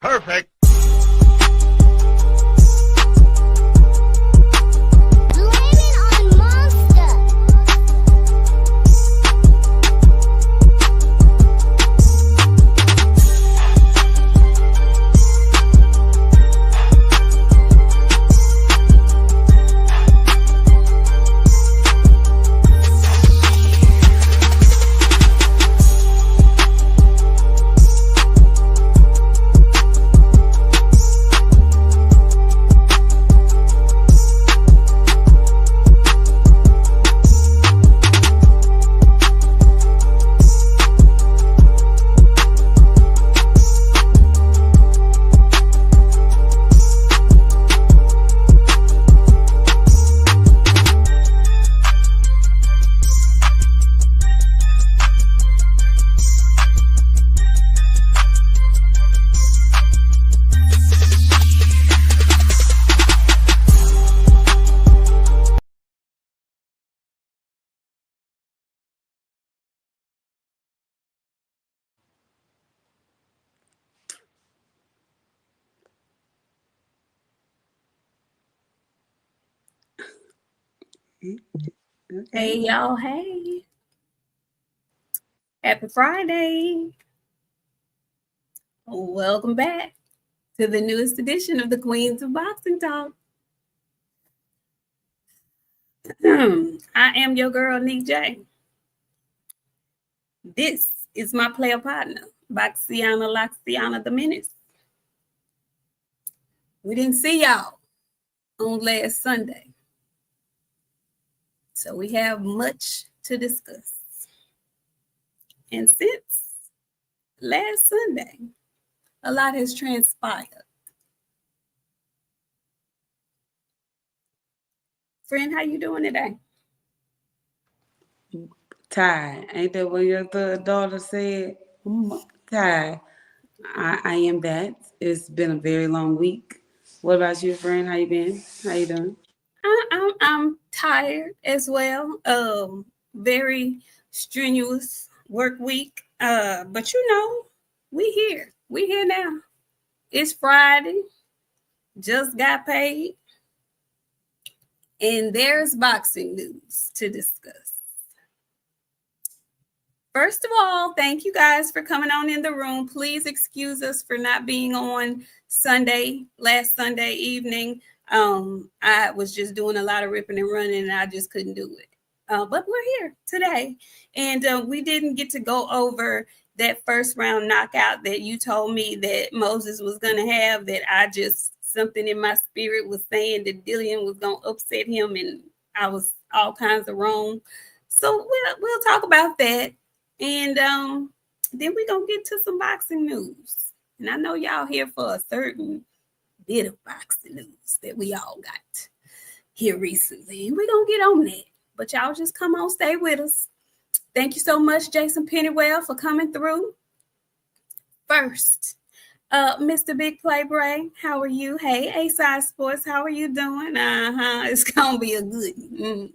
Perfect. Okay. Hey, y'all. Hey. Happy Friday. Welcome back to the newest edition of the Queens of Boxing Talk. I am your girl, Nik-J. This is my player partner, Boxiana the Menace. We didn't see y'all on last Sunday, so we have much to discuss. And since last Sunday, a lot has transpired. Friend, how you doing today? Tired. Ain't that what your daughter said? Tired. I am that. It's been a very long week. What about you, friend? How you been? How you doing? I'm tired as well. Very strenuous work week. But you know, we here. We here now. It's Friday. Just got paid. And there's boxing news to discuss. First of all, thank you guys for coming on in the room. Please excuse us for not being on last Sunday evening. I was just doing a lot of ripping and running and I just couldn't do it. But we're here today. And we didn't get to go over that first round knockout that you told me that Moses was going to have, that something in my spirit was saying that Dillian was going to upset him and I was all kinds of wrong. So we'll talk about that. And then we're going to get to some boxing news. And I know y'all here for a certain bit of boxing news that we all got here recently. And we're going to get on that. But y'all just come on, stay with us. Thank you so much, Jason Pennywell, for coming through. First, Mr. Big Play Bray, how are you? Hey, A-Side Sports, how are you doing? It's going to be a good one.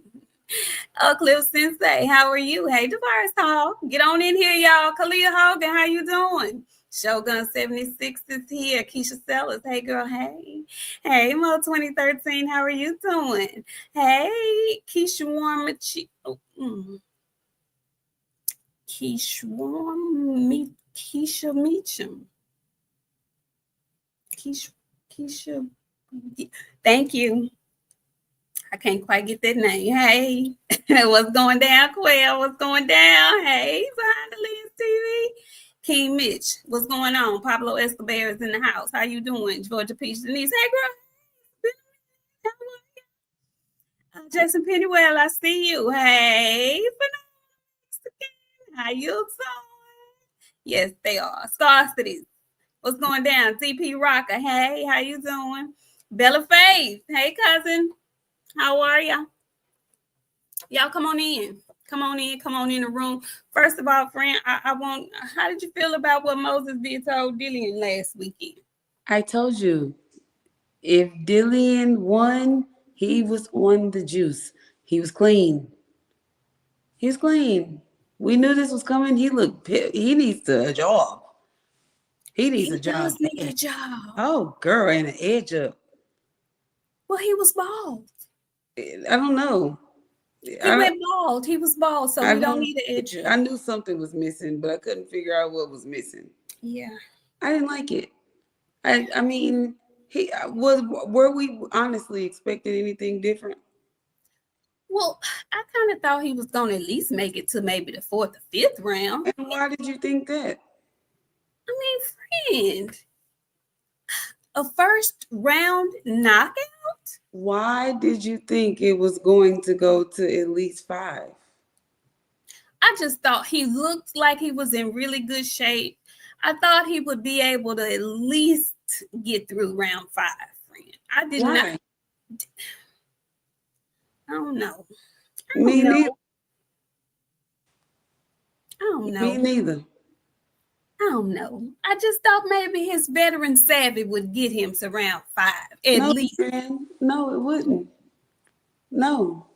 Cliff Sensei, how are you? Hey, Tavares Hall, get on in here, y'all. Kalia Hogan, how you doing? Shogun 76 is here. Keisha Sellers, hey girl, hey. Hey, Mo 2013, how are you doing? Hey, Keisha Warmachi. Keisha Meacham. Keisha. Thank you. I can't quite get that name. Hey, what's going down, Quail? What's going down? Hey, behind the lens TV. King Mitch, what's going on? Pablo Escobar is in the house. How you doing? Georgia Peach Denise. Hey, girl. Jason Pennywell, I see you. Hey, how you doing? Yes, they are. Scarcities. What's going down? TP Rocker. Hey, how you doing? Bella Faith. Hey, cousin. How are y'all? Y'all come on in. Come on in the room. First of all, friend, how did you feel about what Moses did told Dillian last weekend? I told you, if Dillian won, he was on the juice. He was clean. He's clean. We knew this was coming. He needs a job. He needs He a job. does need a job. Oh, girl, and an edge up. Well, he was bald. I don't know. He went bald. He was bald, so we don't need an edge I up. knew something was missing, but I couldn't figure out what was missing. Yeah. I didn't like it. I mean, were we honestly expecting anything different? Well, I kind of thought he was going to at least make it to maybe the 4th or 5th round. And why did you think that? I mean, friend, a first round knockout? Why did you think it was going to go to at least 5? I just thought he looked like he was in really good shape. I thought he would be able to at least get through round 5, friend. I did Why? not. I don't know. Me neither. I don't know. Me neither. I don't know. I just thought maybe his veteran savvy would get him to round 5 at least. Friend. No, it wouldn't. No.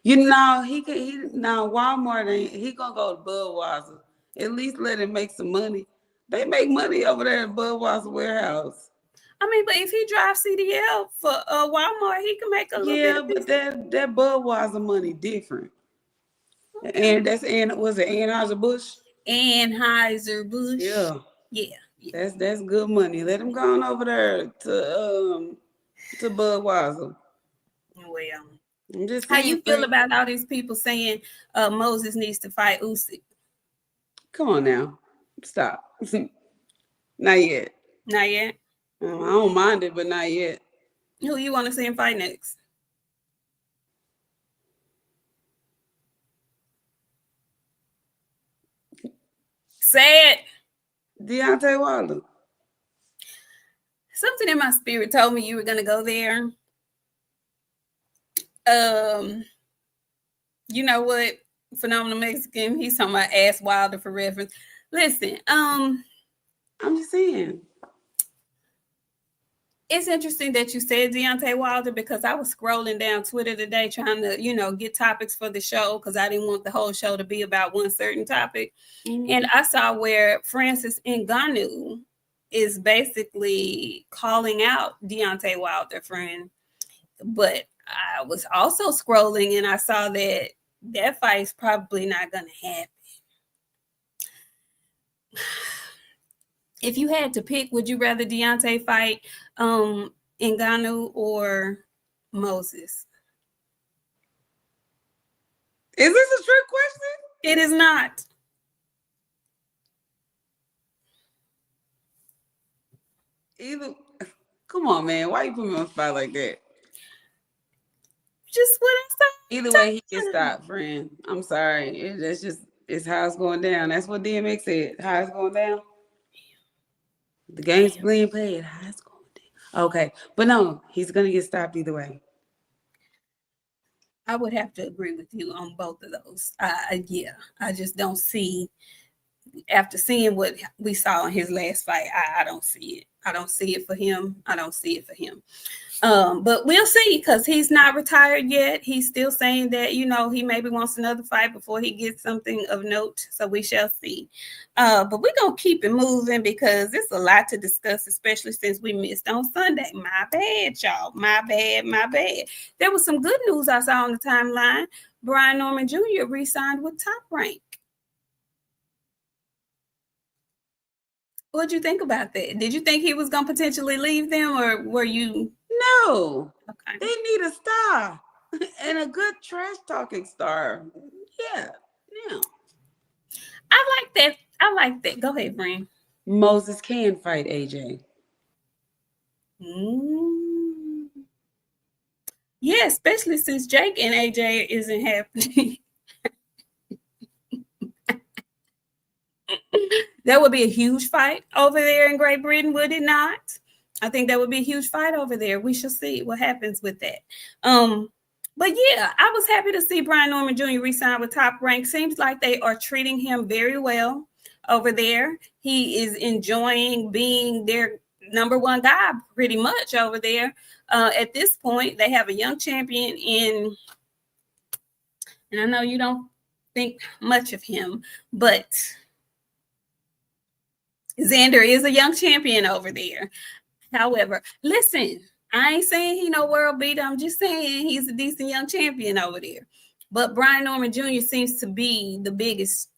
You know, now Walmart he gonna go to Budweiser. At least let him make some money. They make money over there at Budweiser warehouse. I mean, but if he drives CDL for Walmart, he can make a little bit. Yeah, but that Budweiser money different. And was it Anheuser-Busch? Anheuser-Busch. Yeah. Yeah. That's good money. Let him go on over there to Budweiser. Well, I'm just how saying, you feel about all these people saying Moses needs to fight Usyk? Come on now. Stop. Not yet. Not yet? I don't mind it, but not yet. Who you want to see him fight next? Say it. Deontay Wilder. Something in my spirit told me you were going to go there. You know what? Phenomenal Mexican. He's talking about Ass Wilder for reference. Listen, I'm just saying. It's interesting that you said Deontay Wilder because I was scrolling down Twitter today trying to, get topics for the show because I didn't want the whole show to be about one certain topic. Mm-hmm. And I saw where Francis Ngannou is basically calling out Deontay Wilder, friend. But I was also scrolling and I saw that fight is probably not going to happen. If you had to pick, would you rather Deontay fight Ngannou or Moses? Is this a trick question? It is not. Either. Come on, man. Why you put me on the spot like that? Just what I said. Either way, he can stop, friend. I'm sorry. It's how it's going down. That's what DMX said. How it's going down. The game's being played. How it's going down. Okay. But no, he's going to get stopped either way. I would have to agree with you on both of those. Yeah. I just don't see, after seeing what we saw in his last fight, I don't see it. I don't see it for him. But we'll see because he's not retired yet. He's still saying that, he maybe wants another fight before he gets something of note. So we shall see. But we're going to keep it moving because there's a lot to discuss, especially since we missed on Sunday. My bad, y'all. My bad. There was some good news I saw on the timeline. Brian Norman Jr. re-signed with Top Rank. What'd you think about that? Did you think he was going to potentially leave them or were you... No. Okay. They need a star and a good trash talking star. Yeah. I like that. Go ahead, Brian. Moses can fight AJ. Yeah, especially since Jake and AJ isn't happening. That would be a huge fight over there in Great Britain, would it not? I think that would be a huge fight over there. We shall see what happens with that. But yeah, I was happy to see Brian Norman Jr. re-sign with Top Rank. Seems like they are treating him very well over there. He is enjoying being their number one guy pretty much over there. At this point, they have a young champion and I know you don't think much of him, but Xander is a young champion over there. However, listen, I ain't saying he no world beater. I'm just saying he's a decent young champion over there. But Brian Norman Jr. seems to be the biggest,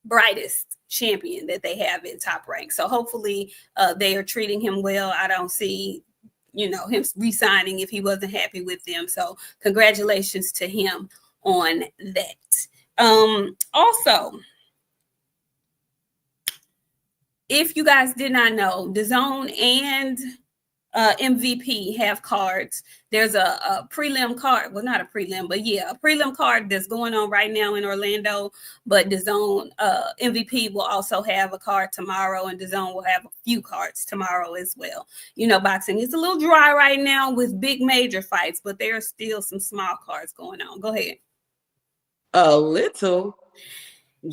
brightest champion that they have in Top Rank. So hopefully they are treating him well. I don't see, him resigning if he wasn't happy with them. So congratulations to him on that. Also, if you guys did not know, DAZN and MVP have cards. There's a prelim card. Well, not a prelim, but yeah, a prelim card that's going on right now in Orlando. But DAZN MVP will also have a card tomorrow, and DAZN will have a few cards tomorrow as well. Boxing is a little dry right now with big major fights, but there are still some small cards going on. Go ahead. A little.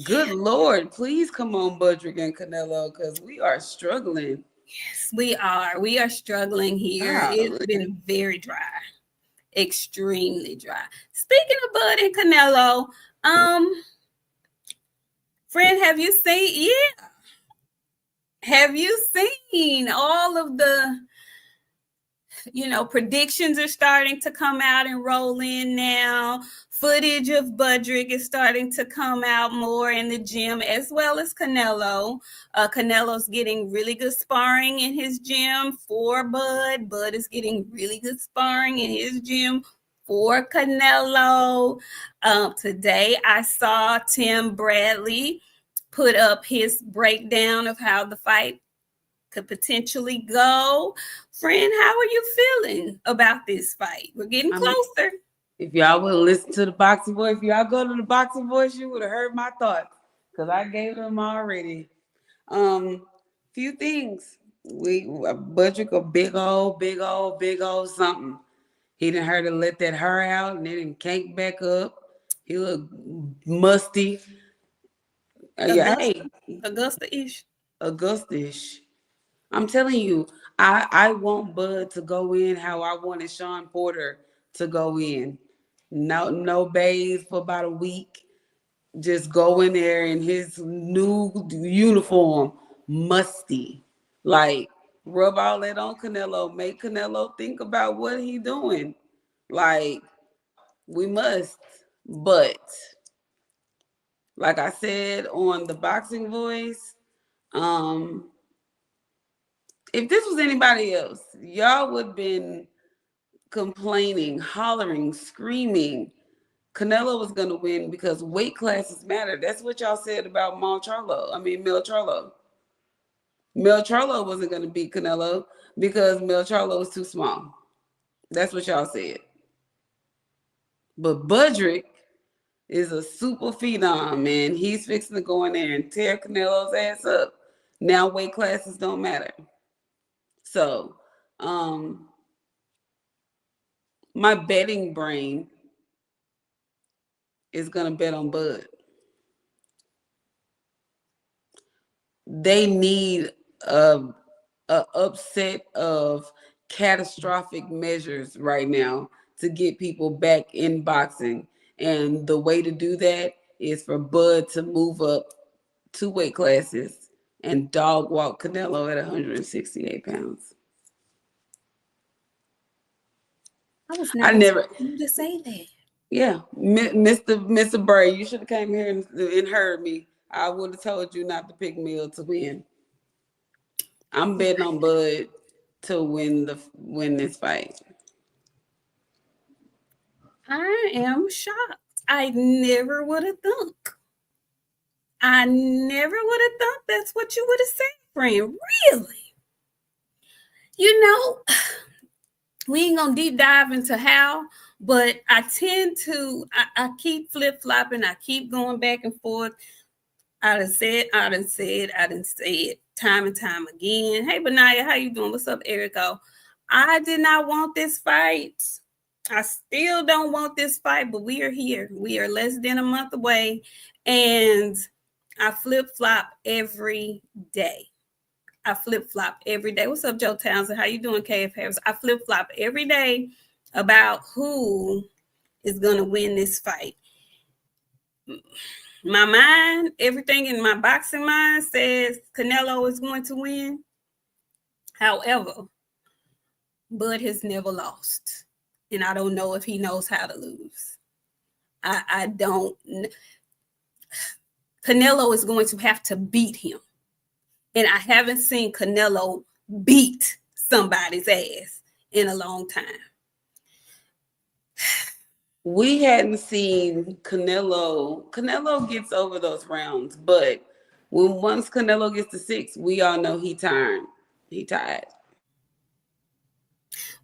Good Lord, please come on, Budrick and Canelo, because we are struggling. Yes, we are. We are struggling here. It's been very dry, extremely dry. Speaking of Bud and Canelo, friend, have you seen? Yeah, have you seen all of the? Predictions are starting to come out and roll in now. Footage of Budrick is starting to come out more in the gym, as well as Canelo. Canelo's getting really good sparring in his gym for Bud. Bud is getting really good sparring in his gym for Canelo. Today, I saw Tim Bradley put up his breakdown of how the fight could potentially go. Friend, how are you feeling about this fight? We're getting closer. If y'all would listen to the Boxing Voice, if y'all go to the Boxing Voice, you would have heard my thoughts, because I gave them already. Few things. Budrick a big old something. He didn't hurt to let that hair out, and it didn't cake back up. He looked musty. Augusta-ish. I'm telling you, I want Bud to go in how I wanted Sean Porter to go in. No bathe for about a week. Just go in there in his new uniform, musty. Like, rub all that on Canelo. Make Canelo think about what he doing. Like, we must. But, like I said on the Boxing Voice, if this was anybody else, y'all would have been complaining, hollering, screaming. Canelo was going to win because weight classes matter. That's what y'all said about Mel Charlo. Mel Charlo wasn't going to beat Canelo because Mel Charlo was too small. That's what y'all said. But Budrick is a super phenom, man. He's fixing to go in there and tear Canelo's ass up. Now weight classes don't matter. So, my betting brain is going to bet on Bud. They need a upset of catastrophic measures right now to get people back in boxing. And the way to do that is for Bud to move up 2 weight classes and dog walk Canelo at 168 pounds. I never to say that. Yeah, Mr. Bray, you should have came here and heard me. I would have told you not to pick Mill to win. I'm betting on Bud to win this fight. I am shocked. I never would have thunk. I never would have thought that's what you would have said, friend. Really? We ain't gonna deep dive into how, but I tend to, I keep flip-flopping, I keep going back and forth. I done say it time and time again. Hey, Benaya, how you doing? What's up, Erico? I did not want this fight. I still don't want this fight, but we are here. We are less than a month away, and I flip-flop every day. What's up, Joe Townsend? How you doing, KF Harris? I flip-flop every day about who is going to win this fight. My mind, everything in my boxing mind says Canelo is going to win. However, Bud has never lost. And I don't know if he knows how to lose. I don't. Canelo is going to have to beat him. And I haven't seen Canelo beat somebody's ass in a long time. We hadn't seen Canelo. Canelo gets over those rounds, but once Canelo gets to 6, we all know he tired. He tired.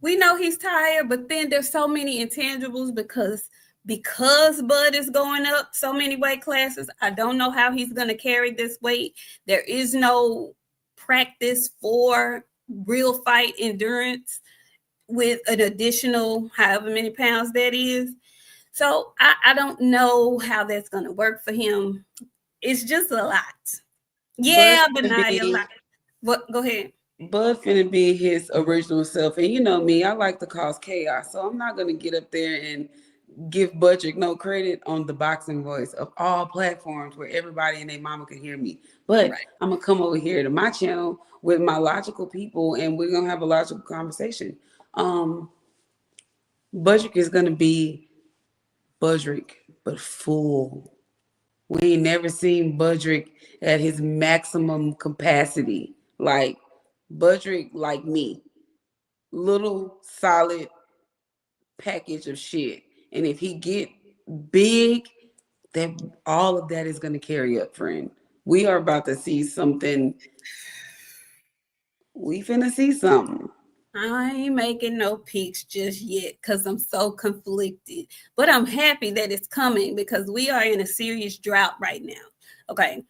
We know he's tired, but then there's so many intangibles because Bud is going up so many weight classes. I don't know how he's going to carry this weight. There is no practice for real fight endurance with an additional however many pounds that is. So I don't know how that's going to work for him. It's just a lot. Yeah, but not a lot. What? Go ahead. Bud finna be his original self. And you know me, I like to cause chaos. So I'm not going to get up there and give Budrick no credit on the boxing voice of all platforms where everybody and their mama can hear me. But right. I'm going to come over here to my channel with my logical people and we're going to have a logical conversation. Budrick is going to be Budrick, but full. We ain't never seen Budrick at his maximum capacity. Like, Budrick, like me, little solid package of shit. And if he get big, then all of that is going to carry up, friend. We are about to see something. We finna see something. I ain't making no peaks just yet because I'm so conflicted. But I'm happy that it's coming because we are in a serious drought right now. Okay.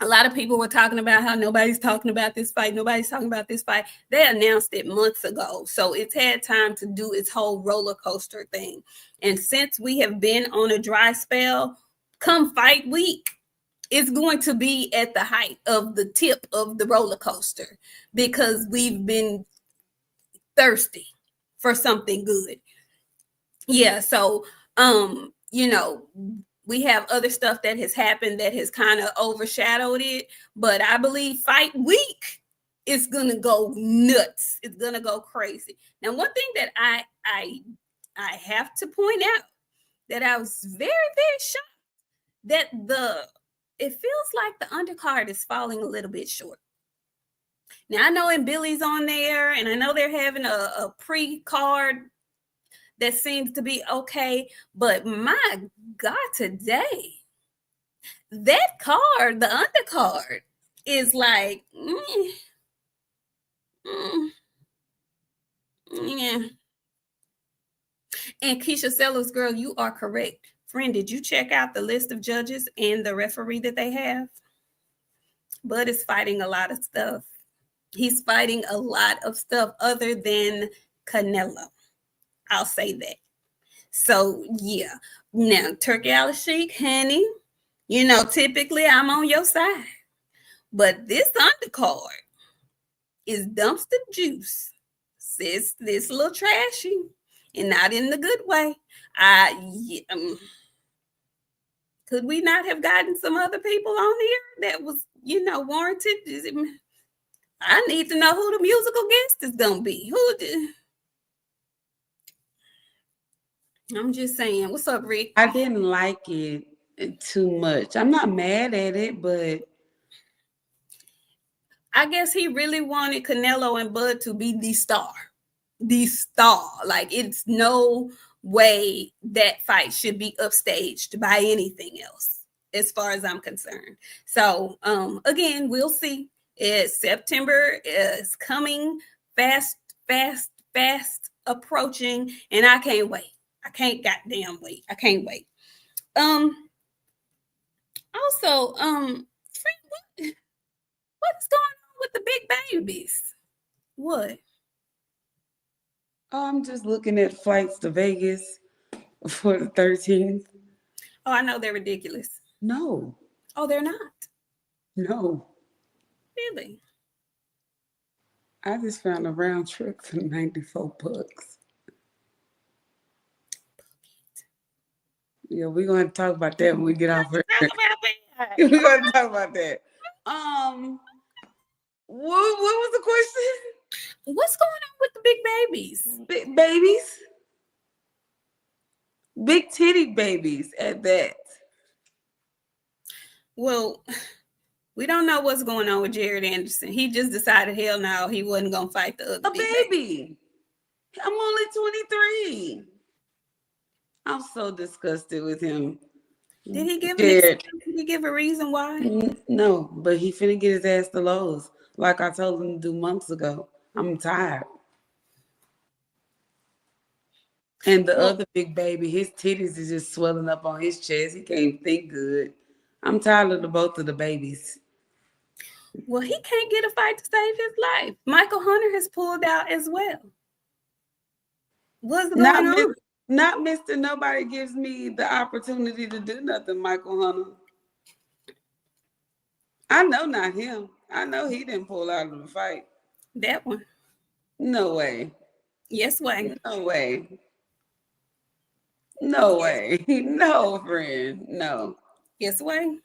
A lot of people were talking about how nobody's talking about this fight. Nobody's talking about this fight. They announced it months ago. So it's had time to do its whole roller coaster thing. And since we have been on a dry spell, come fight week, it's going to be at the height of the tip of the roller coaster because we've been thirsty for something good. Yeah. So, you know, we have other stuff that has happened that has kind of overshadowed it, but I believe fight week is gonna go nuts. It's gonna go crazy. Now, one thing that I have to point out that I was very, very shocked that it feels like the undercard is falling a little bit short. Now I know and Billy's on there, and I know they're having a pre-card that seems to be okay, but my God, today, that card, the undercard, is like, yeah. And Keisha Sellers, girl, you are correct. Friend, did you check out the list of judges and the referee that they have? Bud is fighting a lot of stuff. He's fighting a lot of stuff other than Canelo. I'll say that. So, yeah. Now, Turkey Al-Sheikh, honey, you know, typically I'm on your side. But this undercard is dumpster juice. It's a little trashy and not in the good way. Could we not have gotten some other people on here that was, you know, warranted? I need to know who the musical guest is going to be. I'm just saying. What's up, Rick? I didn't like it too much. I'm not mad at it, but I guess he really wanted Canelo and Bud to be the star. The star. Like, it's no way that fight should be upstaged by anything else, as far as I'm concerned. So, again, we'll see. September is coming fast approaching, and I can't wait. I can't goddamn wait. I can't wait. Also, friend, what's going on with the big babies? What? I'm just looking at flights to Vegas for the 13th. Oh, I know they're ridiculous. No. Oh, they're not? No. Really? I just found a round trip for $94. Yeah, we're gonna talk about that when we get off here. Talk about that. We're gonna talk about that. What was the question? What's going on with the big babies? Big babies, big titty babies at that. Well, we don't know what's going on with Jared Anderson. He just decided, hell no, he wasn't gonna fight the other baby. I'm only 23. I'm so disgusted with him. Did he give Did he give a reason why? No, but he finna get his ass to Lowe's, like I told him to do months ago. I'm tired. And the other big baby, his titties is just swelling up on his chest. He can't think good. I'm tired of both of the babies. Well, he can't get a fight to save his life. Michael Hunter has pulled out as well. What's going on? Not Mr. Nobody gives me the opportunity to do nothing, Michael Hunter. I know not him. I know he didn't pull out of the fight. That one. No way. Yes way. No way. No way. No, friend. No. Yes way.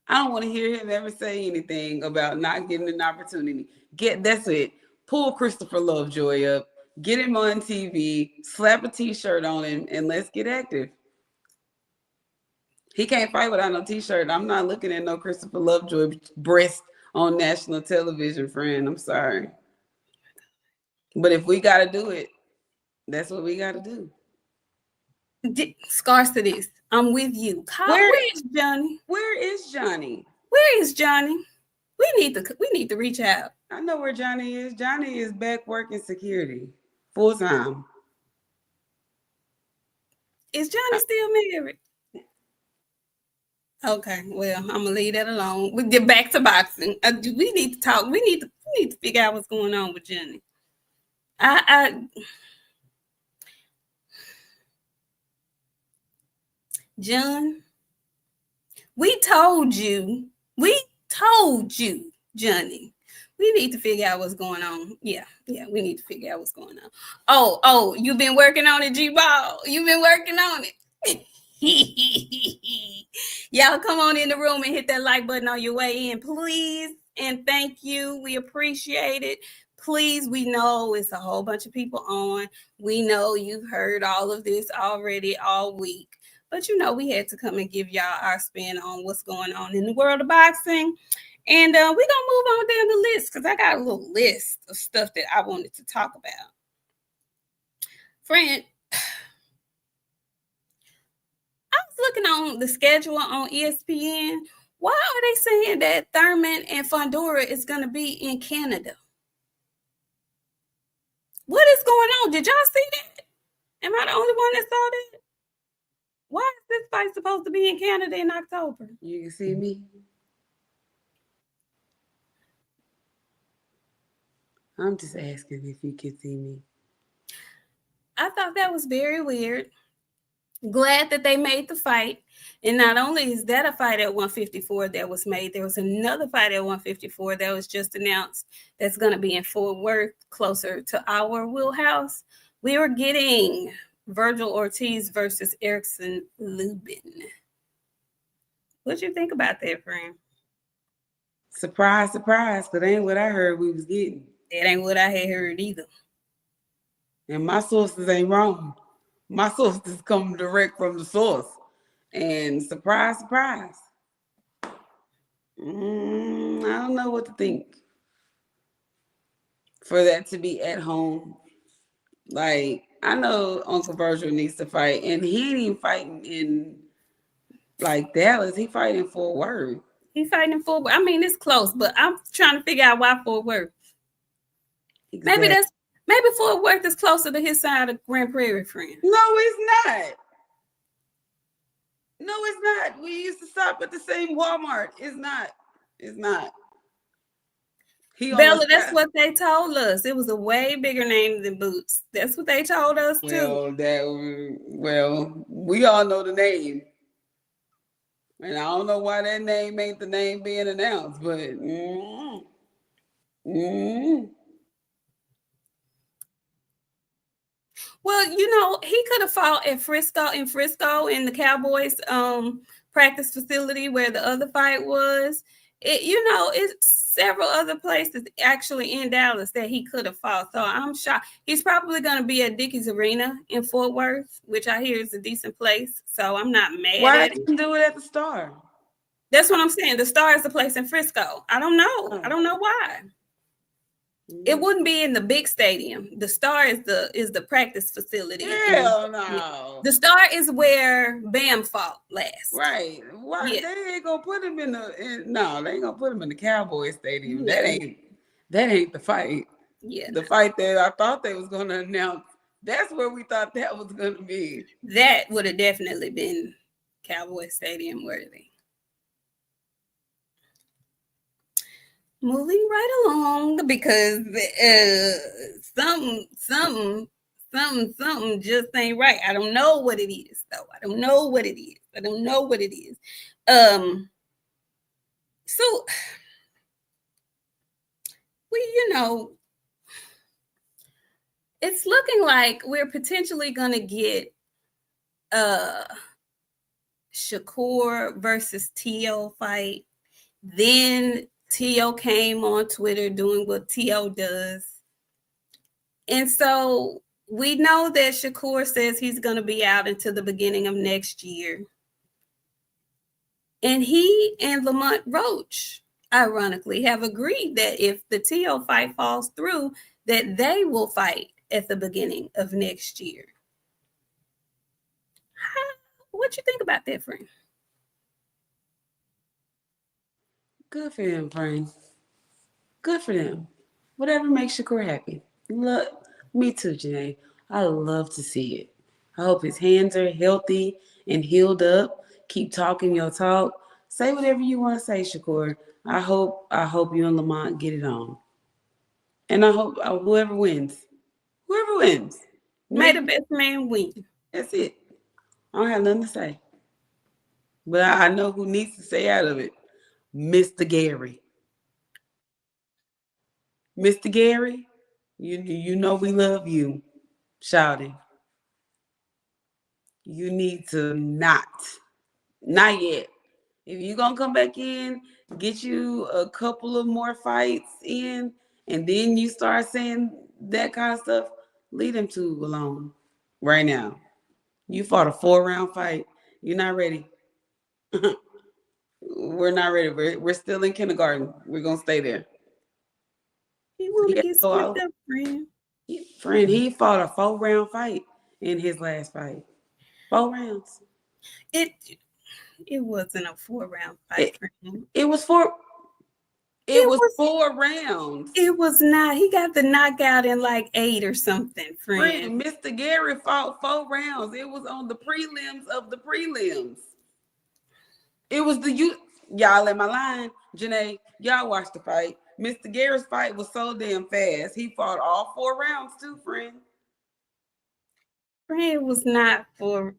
I don't want to hear him ever say anything about not getting an opportunity. That's it. Pull Christopher Lovejoy up. Get him on TV, slap a t-shirt on him, and let's get active. He can't fight without no t-shirt. I'm not looking at no Christopher Lovejoy breast on national television, friend. I'm sorry. But if we got to do it, that's what we got to do. Scarcities. I'm with you. Where is Johnny? Where is Johnny? Where is Johnny? We need to reach out. I know where Johnny is. Johnny is back working security full time. Is Johnny still married? Okay, well, I'm gonna leave that alone. We get back to boxing. We need to talk. We need to figure out what's going on with Johnny. John, we told you, Johnny. We need to figure out what's going on. Yeah, we need to figure out what's going on. Oh, you've been working on it, G-Ball. You've been working on it. Y'all come on in the room and hit that like button on your way in, please. And thank you. We appreciate it. Please, we know it's a whole bunch of people on. We know you've heard all of this already all week. But, we had to come and give y'all our spin on what's going on in the world of boxing. And we're going to move on down the list because I got a little list of stuff that I wanted to talk about. Friend, I was looking on the schedule on ESPN. Why are they saying that Thurman and Fondura is going to be in Canada? What is going on? Did y'all see that? Am I the only one that saw that? Why is this fight supposed to be in Canada in October? You can see me. I'm just asking if you can see me. I thought that was very weird. Glad that they made the fight. And not only is that a fight at 154 that was made, there was another fight at 154 that was just announced that's going to be in Fort Worth, closer to our wheelhouse. We were getting Virgil Ortiz versus Erickson Lubin. What you think about that, friend? Surprise, surprise, because that ain't what I heard we was getting. That ain't what I had heard either. And my sources ain't wrong. My sources come direct from the source. And surprise, surprise. I don't know what to think. For that to be at home. Like, I know Uncle Virgil needs to fight. And he ain't even fighting in, like, Dallas. He fighting in Fort Worth. He fighting in Fort Worth. I mean, it's close, but I'm trying to figure out why Fort Worth. Exactly. Maybe Fort Worth is closer to his side of Grand Prairie, friend. No, it's not. No, it's not. We used to stop at the same Walmart. It's not. It's not. Bella, that's what they told us. It was a way bigger name than Boots. That's what they told us too. Well, we all know the name. And I don't know why that name ain't the name being announced, but Well, he could have fought at Frisco in the Cowboys practice facility where the other fight was. It's several other places actually in Dallas that he could have fought. So I'm shocked. He's probably going to be at Dickies Arena in Fort Worth, which I hear is a decent place. So I'm not mad Why at it. didn't you do it at the Star? That's what I'm saying. The Star is the place in Frisco. I don't know. I don't know why. It wouldn't be in the big stadium. The Star is the practice facility. Hell no. The Star is where Bam fought last. Right. Why they ain't gonna put him no, they ain't gonna put him in the Cowboy Stadium. Yeah. That ain't the fight. Yeah. The fight that I thought they was gonna announce, that's where we thought that was gonna be. That would have definitely been Cowboy Stadium worthy. Moving right along, because something just ain't right. I don't know what it is, though. I don't know what it is. So it's looking like we're potentially gonna get Shakur versus T.O. fight. Then T.O. came on Twitter doing what T.O. does. And so we know that Shakur says he's going to be out until the beginning of next year. And he and Lamont Roach, ironically, have agreed that if the T.O. fight falls through, that they will fight at the beginning of next year. What you think about that, friend? Good for him, friend. Good for them. Whatever makes Shakur happy. Look, me too, Janae. I love to see it. I hope his hands are healthy and healed up. Keep talking your talk. Say whatever you want to say, Shakur. I hope you and Lamont get it on. And I hope whoever wins. May the best man win. That's it. I don't have nothing to say. But I know who needs to stay out of it. Mr. Gary. Mr. Gary, you know we love you, shouting. You need to not yet. If you're going to come back in, get you a couple of more fights in, and then you start saying that kind of stuff, leave them two alone right now. You fought a 4-round fight. You're not ready. We're not ready. We're still in kindergarten. We're going to stay there. He want to get swept up, friend. Friend, he fought a 4-round fight in his last fight. 4 rounds. It wasn't a 4-round fight, friend. It was 4. It was 4 rounds. It was not. He got the knockout in like 8 or something, friend. Mr. Gary fought 4 rounds. It was on the prelims of the prelims. It was y'all in my line, Janae. Y'all watched the fight. Mr. Gary's fight was so damn fast. He fought all 4 rounds too, friend. Friend was not for.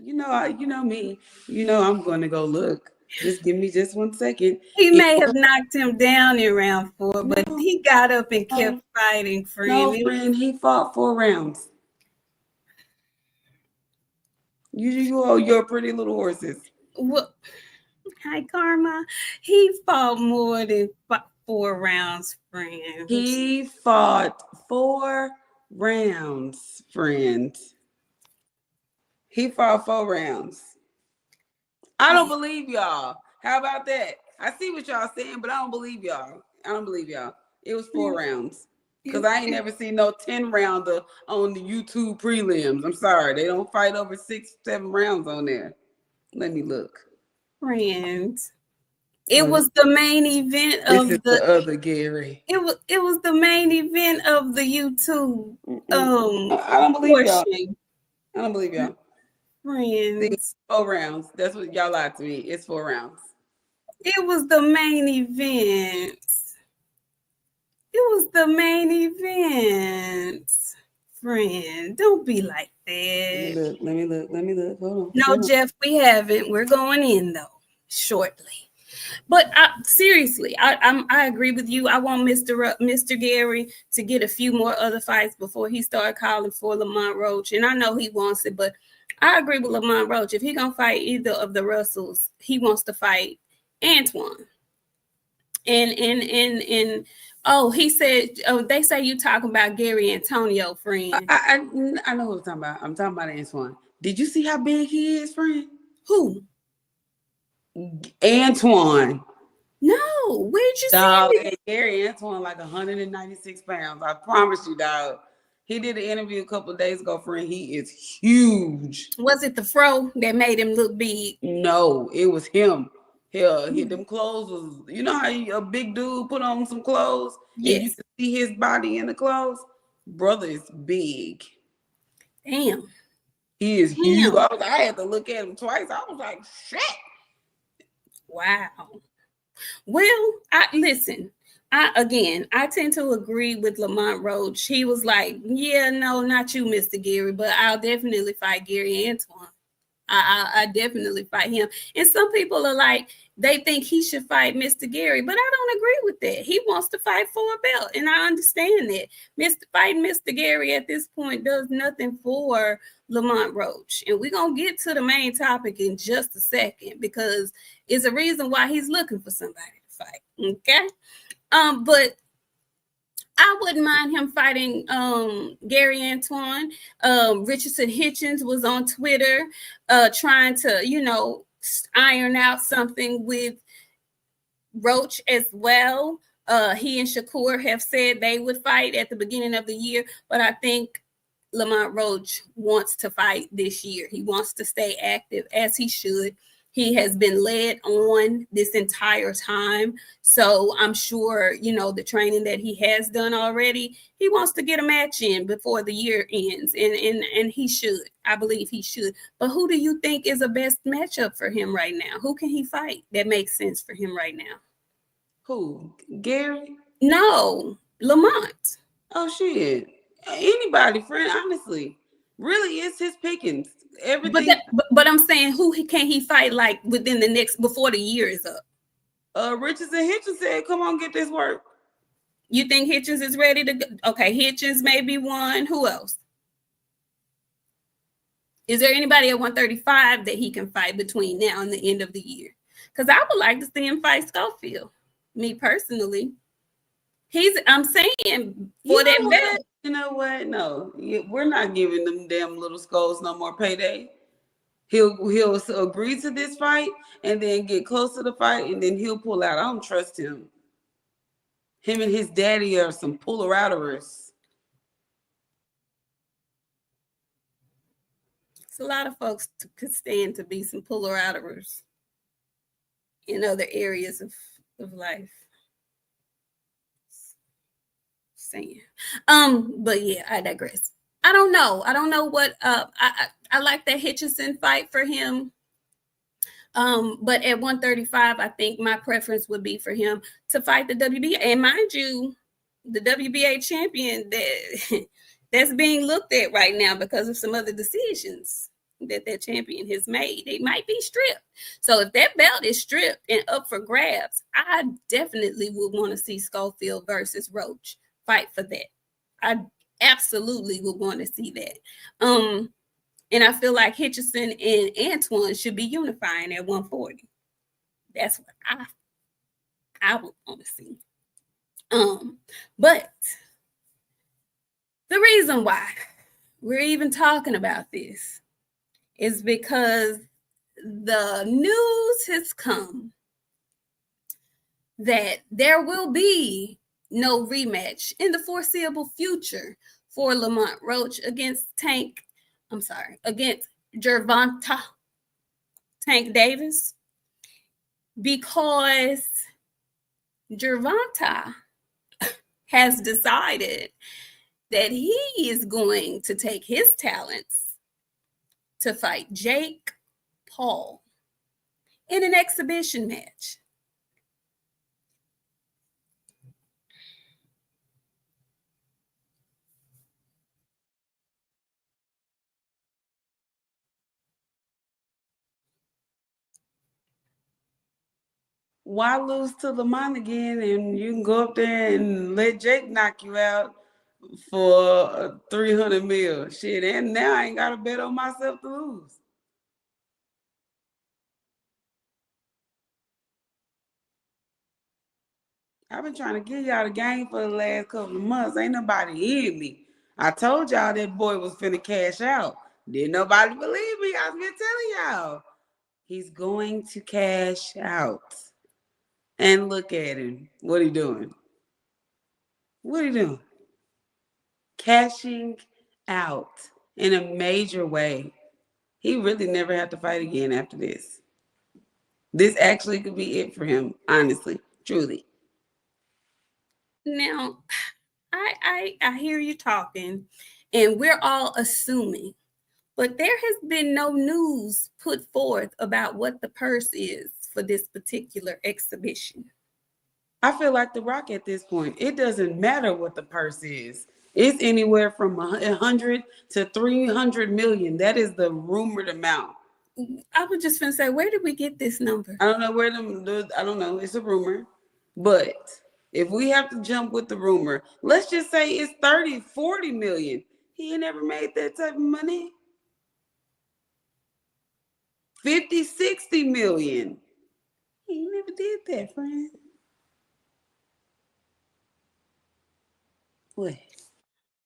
You know me. You know I'm going to go look. Just give me just 1 second. He may have knocked him down in round 4, but he got up and kept fighting, friend. No, friend, he fought 4 rounds. You owe your pretty little horses. Well, hi, Karma. He fought more than 4 rounds, friend. He fought 4 rounds, friend. He fought 4 rounds. I don't believe y'all. How about that? I see what y'all saying, but I don't believe y'all. It was 4 rounds. Because I ain't never seen no 10-rounder on the YouTube prelims. I'm sorry. They don't fight over 6, 7 rounds on there. Let me look. Friend. It was the main event of the other Gary. It was the main event of the YouTube. I don't believe y'all. I don't believe y'all. Friends. 4 rounds. That's what y'all lied to me. It's 4 rounds. It was the main event. Friend, don't be like that. Let me look. Hold on. No, Jeff, we haven't. We're going in though shortly. But seriously, I agree with you. I want Mr. Gary to get a few more other fights before he start calling for Lamont Roach. And I know he wants it, but I agree with Lamont Roach. If he gonna fight either of the Russells, he wants to fight Antoine. And oh, he said, oh, they say you talking about Gary Antonio, friend. I know what I'm talking about. I'm talking about Antoine. Did you see how big he is, friend? Who? Antoine. No, where'd you Dog, see it? Gary Antoine like 196 pounds. I promise you, dog. He did an interview a couple of days ago, friend. He is huge. Was it the fro that made him look big? No, it was him. Them clothes was, you know how a big dude put on some clothes and you Yes. can see his body in the clothes? Brother is big. Damn. He is huge. Damn. I had to look at him twice. I was like, shit. Wow. Well, listen. I tend to agree with Lamont Roach. He was like, "Yeah, no, not you, Mr. Gary, but I'll definitely fight Gary Antoine. I definitely fight him." And some people are like, they think he should fight Mr. Gary, but I don't agree with that. He wants to fight for a belt, and I understand that. Fighting Mr. Gary at this point does nothing for Lamont Roach. And we're gonna get to the main topic in just a second because it's a reason why he's looking for somebody to fight. Okay. But I wouldn't mind him fighting Gary Antoine. Richardson Hitchens was on Twitter trying to, iron out something with Roach as well. He and Shakur have said they would fight at the beginning of the year, but I think Lamont Roach wants to fight this year. He wants to stay active, as he should. He has been led on this entire time. So I'm sure, the training that he has done already, he wants to get a match in before the year ends. And he should. I believe he should. But who do you think is the best matchup for him right now? Who can he fight that makes sense for him right now? Who? Gary? No, Lamont. Oh, shit. Anybody, friend, honestly. Really, it's his pickings. Everything. But I'm saying, who can he fight like within the next, before the year is up? Richardson Hitchens said, come on, get this work. You think Hitchens is ready to go? Okay, Hitchens may be one. Who else? Is there anybody at 135 that he can fight between now and the end of the year? Because I would like to see him fight Schofield. Me personally. I'm saying for that belt. You know what? No, we're not giving them damn little skulls no more payday. He'll agree to this fight and then get close to the fight and then he'll pull out. I don't trust him. Him and his daddy are some puller-outers. It's a lot of folks could stand to be some puller-outers in other areas of life. Saying. But yeah, I digress. I don't know what I like that Hitchison fight for him. But at 135, I think my preference would be for him to fight the WBA. And mind you, the WBA champion that's being looked at right now because of some other decisions that champion has made. They might be stripped. So if that belt is stripped and up for grabs, I definitely would want to see Schofield versus Roach fight for that. I absolutely would want to see that. And I feel like Hitchison and Antoine should be unifying at 140. That's what I would want to see. But the reason why we're even talking about this is because the news has come that there will be no rematch in the foreseeable future for Lamont Roach against Gervonta Tank Davis, because Gervonta has decided that he is going to take his talents to fight Jake Paul in an exhibition match. why lose to Lamont again? And you can go up there and let Jake knock you out for 300 mil. Shit, and now I ain't got to bet on myself to lose. I've been trying to get y'all the game for the last couple of months. Ain't nobody in me. I told y'all that boy was finna cash out. Didn't nobody believe me. I've been telling y'all. He's going to cash out. And look at him. What he doing? What he doing? Cashing out in a major way. He really never had to fight again after this. This actually could be it for him, honestly, truly. Now, I hear you talking, and we're all assuming, but there has been no news put forth about what the purse is for this particular exhibition. I feel like The Rock at this point. It doesn't matter what the purse is. It's anywhere from 100 to 300 million. That is the rumored amount. I was just going to say, where did we get this number? I don't know where I don't know. It's a rumor. But if we have to jump with the rumor, let's just say it's 30, 40 million. He ain't never made that type of money. 50, 60 million. He ain't never did that, friend. What?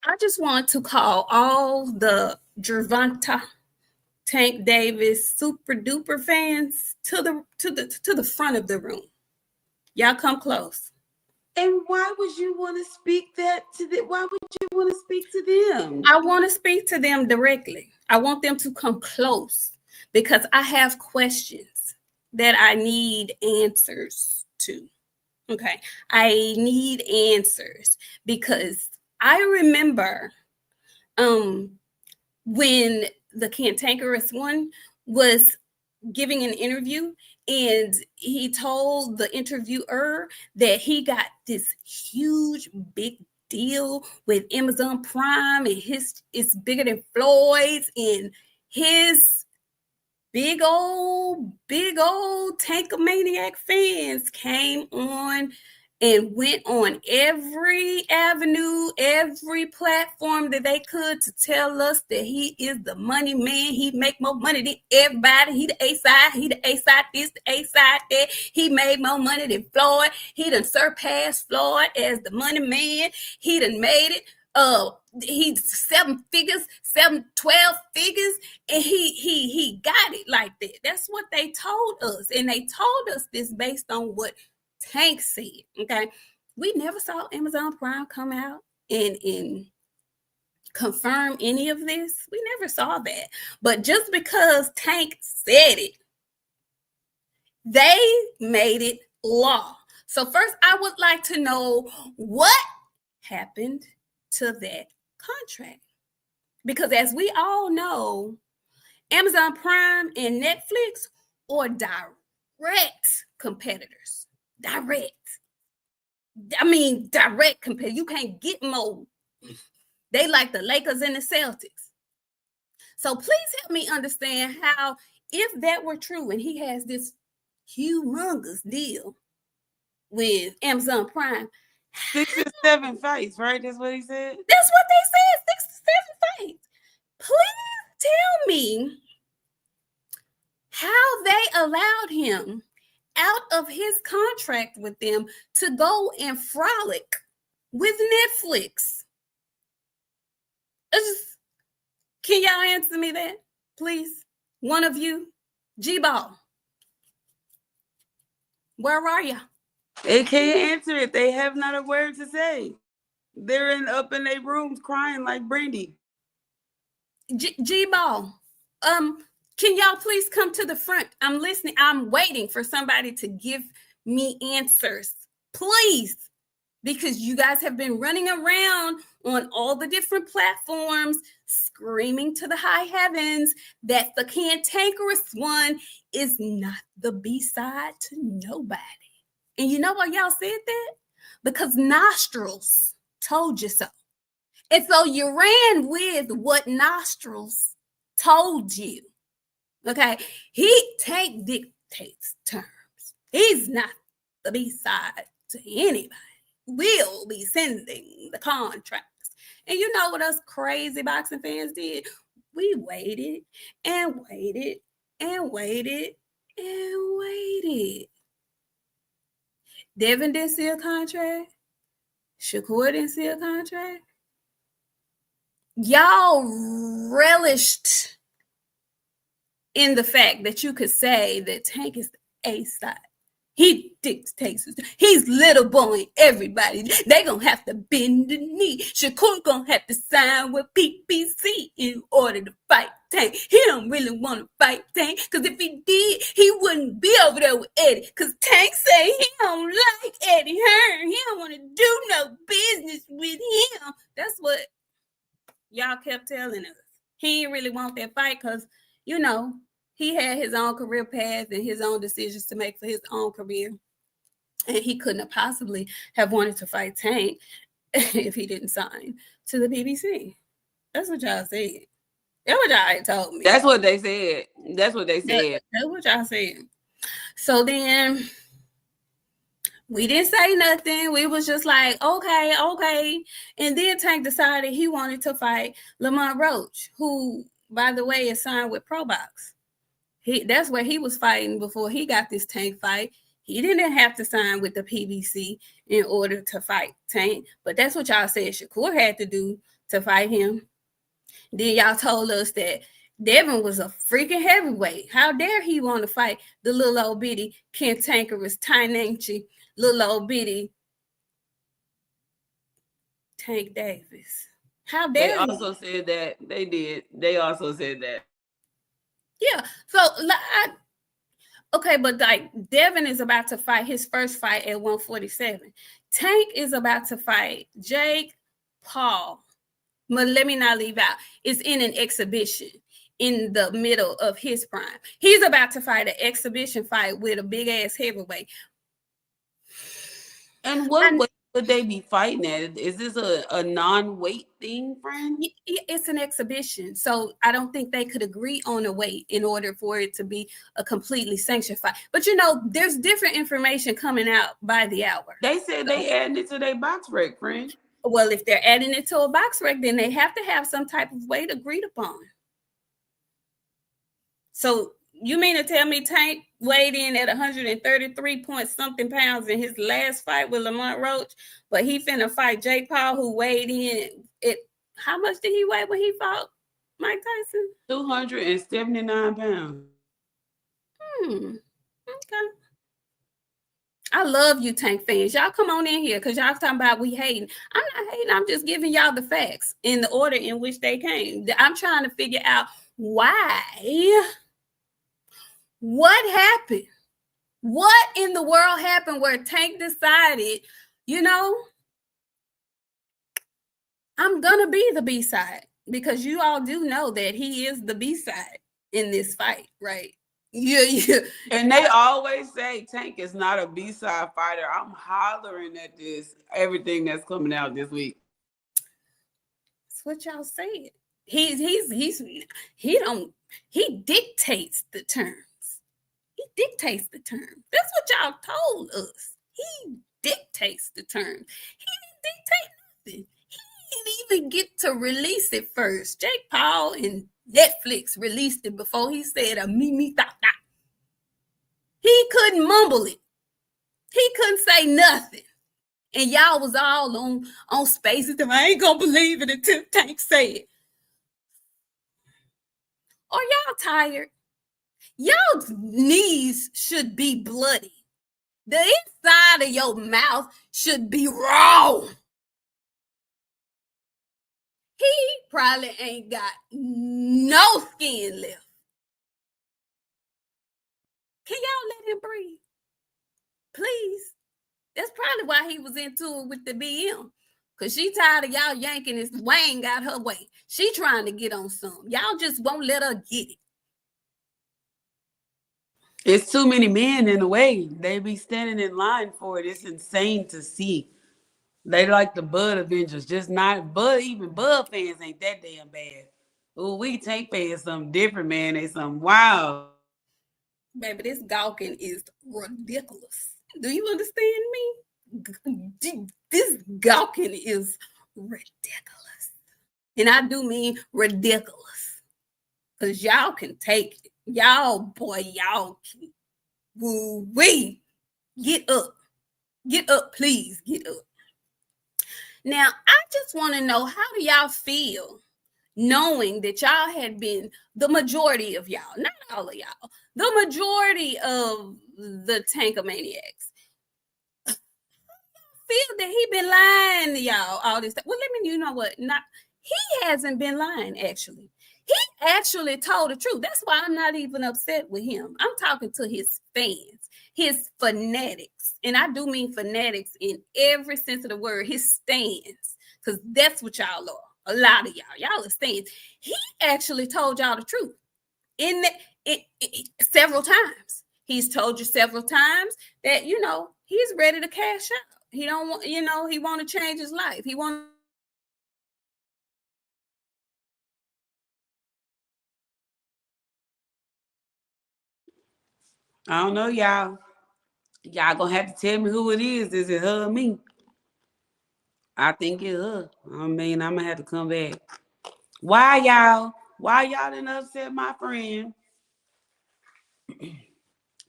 I just want to call all the Gervonta, Tank Davis, super duper fans to the front of the room. Y'all come close. And why would you want to speak that to them? Why would you want to speak to them? I want to speak to them directly. I want them to come close because I have questions that I need answers to. Okay. I need answers because I remember when the cantankerous one was giving an interview and he told the interviewer that he got this huge big deal with Amazon Prime and it's bigger than Floyd's, and his big old Tankamaniac fans came on and went on every avenue, every platform that they could to tell us that he is the money man. He make more money than everybody. He the A-side. He the A-side this, the A-side that. He made more money than Floyd. He done surpassed Floyd as the money man. He done made it. He's 7 figures, 12 figures, and he got it like that. That's what they told us. And they told us this based on what Tank said. Okay. We never saw Amazon Prime come out and confirm any of this. We never saw that. But just because Tank said it, they made it law. So first, I would like to know what happened to that contract. Because as we all know, Amazon Prime and Netflix are direct competitors. Direct competitor. You can't get more. They like the Lakers and the Celtics. So please help me understand how, if that were true and he has this humongous deal with Amazon Prime. 6 or 7 fights, right? That's what he said? That's what they said, 6 to 7 fights. Please tell me how they allowed him out of his contract with them to go and frolic with Netflix. Can y'all answer me that, please? One of you. G-Ball. Where are you? They can't answer it. They have not a word to say. They're up in their rooms crying like Brandy. G-Ball. Can y'all please come to the front? I'm listening. I'm waiting for somebody to give me answers, please, because you guys have been running around on all the different platforms screaming to the high heavens that the cantankerous one is not the B-side to nobody. And you know why y'all said that? Because Nostrils told you so. And so you ran with what Nostrils told you. Okay, Tank dictates terms. He's not the B-side to anybody. We'll be sending the contracts. And you know what us crazy boxing fans did? We waited and waited and waited and waited. Devin didn't see a contract. Shakur didn't see a contract. Y'all relished in the fact that you could say that Tank is the A-side. He dictates. He's little boy everybody. They gonna have to bend the knee. Shakur gonna have to sign with PBC in order to fight Tank. He don't really want to fight Tank, because if he did, he wouldn't be over there with Eddie. Because Tank say he don't like Eddie Hearn. He don't want to do no business with him. That's what y'all kept telling us. He didn't really want that fight because, you know, he had his own career path and his own decisions to make for his own career. And he couldn't have possibly have wanted to fight Tank if he didn't sign to the BBC. That's what y'all said. That's what y'all told me. That's what they said. That's what they said. That's what y'all said. So then we didn't say nothing. We was just like, okay. And then Tank decided he wanted to fight Lamont Roach, who, by the way, is signed with Pro Box. That's where he was fighting before he got this Tank fight. He didn't have to sign with the PBC in order to fight Tank, but that's what y'all said Shakur had to do to fight him. Then y'all told us that Devin was a freaking heavyweight. How dare he want to fight the little old bitty cantankerous, tiny, little old bitty Tank Davis? How dare they also said that. They did. They also said that. Yeah. So, okay, but like Devin is about to fight his first fight at 147. Tank is about to fight Jake Paul. But let me not leave out. It's in an exhibition in the middle of his prime. He's about to fight an exhibition fight with a big ass heavyweight. And what weight would they be fighting at? Is this a non-weight thing, friend? It's an exhibition. So I don't think they could agree on a weight in order for it to be a completely sanctioned fight. But you know, there's different information coming out by the hour. They said they adding it to their box rec, friend. Well, if they're adding it to a box rec, then they have to have some type of weight agreed upon. So you mean to tell me Tank weighed in at 133 point something pounds in his last fight with Lamont Roach, but he finna fight Jake Paul, who weighed in at, how much did he weigh when he fought Mike Tyson? 279 pounds. Okay. I love you, Tank fans. Y'all come on in here because y'all talking about we hating. I'm not hating. I'm just giving y'all the facts in the order in which they came. I'm trying to figure out why. What happened? What in the world happened where Tank decided, you know, I'm going to be the B-side? Because you all do know that he is the B-side in this fight, right? Yeah. And they always say Tank is not a B-side fighter. I'm hollering at this, everything that's coming out this week. That's what y'all said. He dictates the terms. He dictates the terms. That's what y'all told us. He dictates the terms. He didn't dictate nothing. He didn't even get to release it first. Jake Paul and Netflix released it before he said a me da da. He couldn't mumble it. He couldn't say nothing. And y'all was all on spaces. I ain't gonna believe it until Tank said it. Are y'all tired? Y'all's knees should be bloody. The inside of your mouth should be raw. He probably ain't got no skin left. Can y'all let him breathe? Please. That's probably why he was into it with the BM. Because she tired of y'all yanking his Wayne got her way. She trying to get on some. Y'all just won't let her get it. It's too many men in the way. They be standing in line for it. It's insane to see. They like the Bud Avengers, just not Bud. Even Bud fans ain't that damn bad. Oh, we Tank fans something different, man. They something wild. Baby, this gawking is ridiculous. Do you understand me? This gawking is ridiculous. And I do mean ridiculous. Because y'all can take it. Y'all can. Woo-wee. Get up. Get up, please. Get up. Now, I just want to know, how do y'all feel knowing that y'all had been, the majority of y'all, not all of y'all, the majority of the Tankomaniacs feel that he been lying to y'all all this time? Well, let me, you know what? Not, he hasn't been lying, actually. He actually told the truth. That's why I'm not even upset with him. I'm talking to his fans, his fanatics. And I do mean fanatics in every sense of the word, his stands, because that's what y'all are. A lot of y'all are stands. He actually told y'all the truth in several times. He's told you several times that, you know, he's ready to cash out. He don't want, you know, he want to change his life. He want. I don't know, y'all. Y'all gonna have to tell me who it is. Is it her or me? I think it's her. I mean, I'm gonna have to come back. Why y'all? Why y'all didn't upset my friend?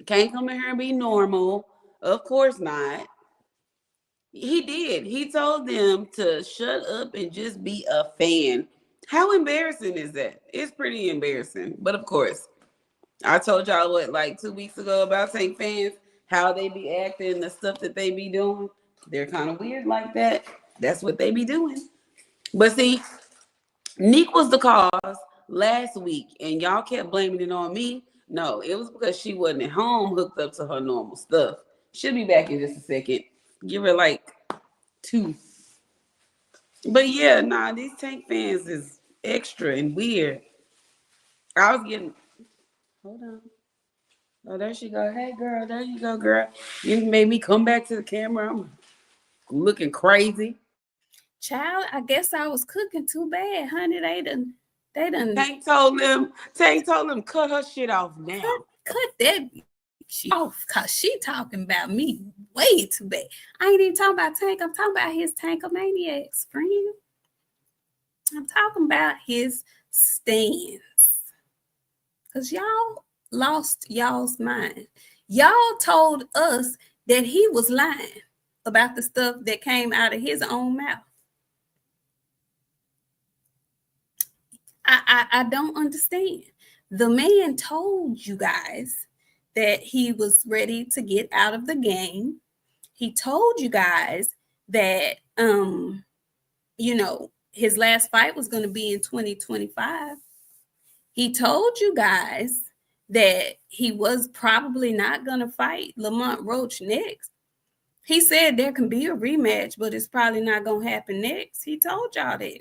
Can't come in here and be normal. Of course not. He did. He told them to shut up and just be a fan. How embarrassing is that? It's pretty embarrassing. But of course, I told y'all what, like 2 weeks ago about Tank fans, how they be acting, the stuff that they be doing. They're kind of weird like that. That's what they be doing. But see, Nick was the cause last week, and y'all kept blaming it on me. No, it was because she wasn't at home hooked up to her normal stuff. She'll be back in just a second. Give her like 2. But yeah, nah, these Tank fans is extra and weird. I was getting, hold on. Oh, there she go. Hey, girl, there you go, girl. You made me come back to the camera. I'm looking crazy. Child, I guess I was cooking too bad, honey. They done Tank told him, cut her shit off now. cut that off, cause she talking about me way too bad. I ain't even talking about Tank. I'm talking about his Tankomaniacs, friend. I'm talking about his stands. Cause y'all lost y'all's mind. Y'all told us that he was lying about the stuff that came out of his own mouth. I don't understand. The man told you guys that he was ready to get out of the game. He told you guys that you know, his last fight was going to be in 2025. He told you guys that he was probably not going to fight Lamont Roach next. He said there can be a rematch, but it's probably not going to happen next. He told y'all that.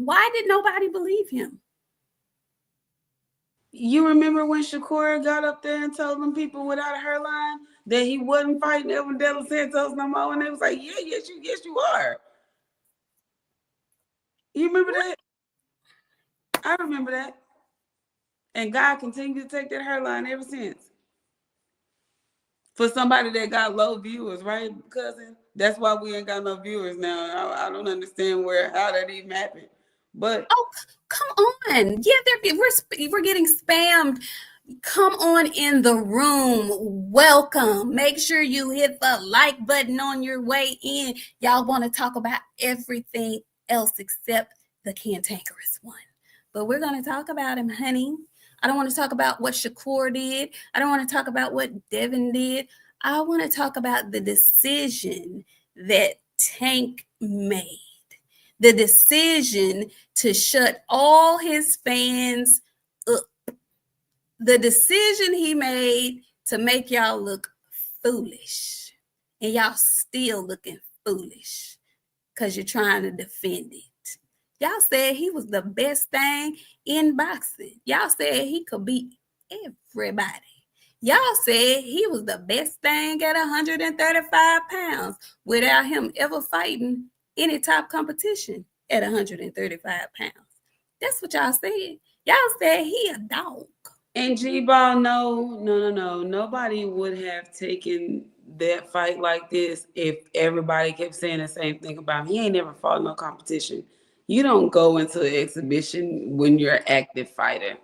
Why did nobody believe him? You remember when Shakur got up there and told them people without a hairline that he wasn't fighting Elvin De Los Santos no more? And they was like, yeah, yes, you are. You remember that? I remember that. And God continued to take that hairline ever since. For somebody that got low viewers, right, cousin? That's why we ain't got no viewers now. I don't understand how that even happened. But oh, come on. Yeah, we're getting spammed. Come on in the room. Welcome. Make sure you hit the like button on your way in. Y'all want to talk about everything else except the cantankerous one. But we're going to talk about him, honey. I don't want to talk about what Shakur did. I don't want to talk about what Devin did. I want to talk about the decision that Tank made. The decision to shut all his fans up. The decision he made to make y'all look foolish. And y'all still looking foolish because you're trying to defend it. Y'all said he was the best thing in boxing. Y'all said he could beat everybody. Y'all said he was the best thing at 135 pounds without him ever fighting any top competition at 135 pounds. That's what y'all said. Y'all said he a dog. And G-Ball, no. Nobody would have taken that fight like this if everybody kept saying the same thing about him. He ain't never fought no competition. You don't go into an exhibition when you're an active fighter.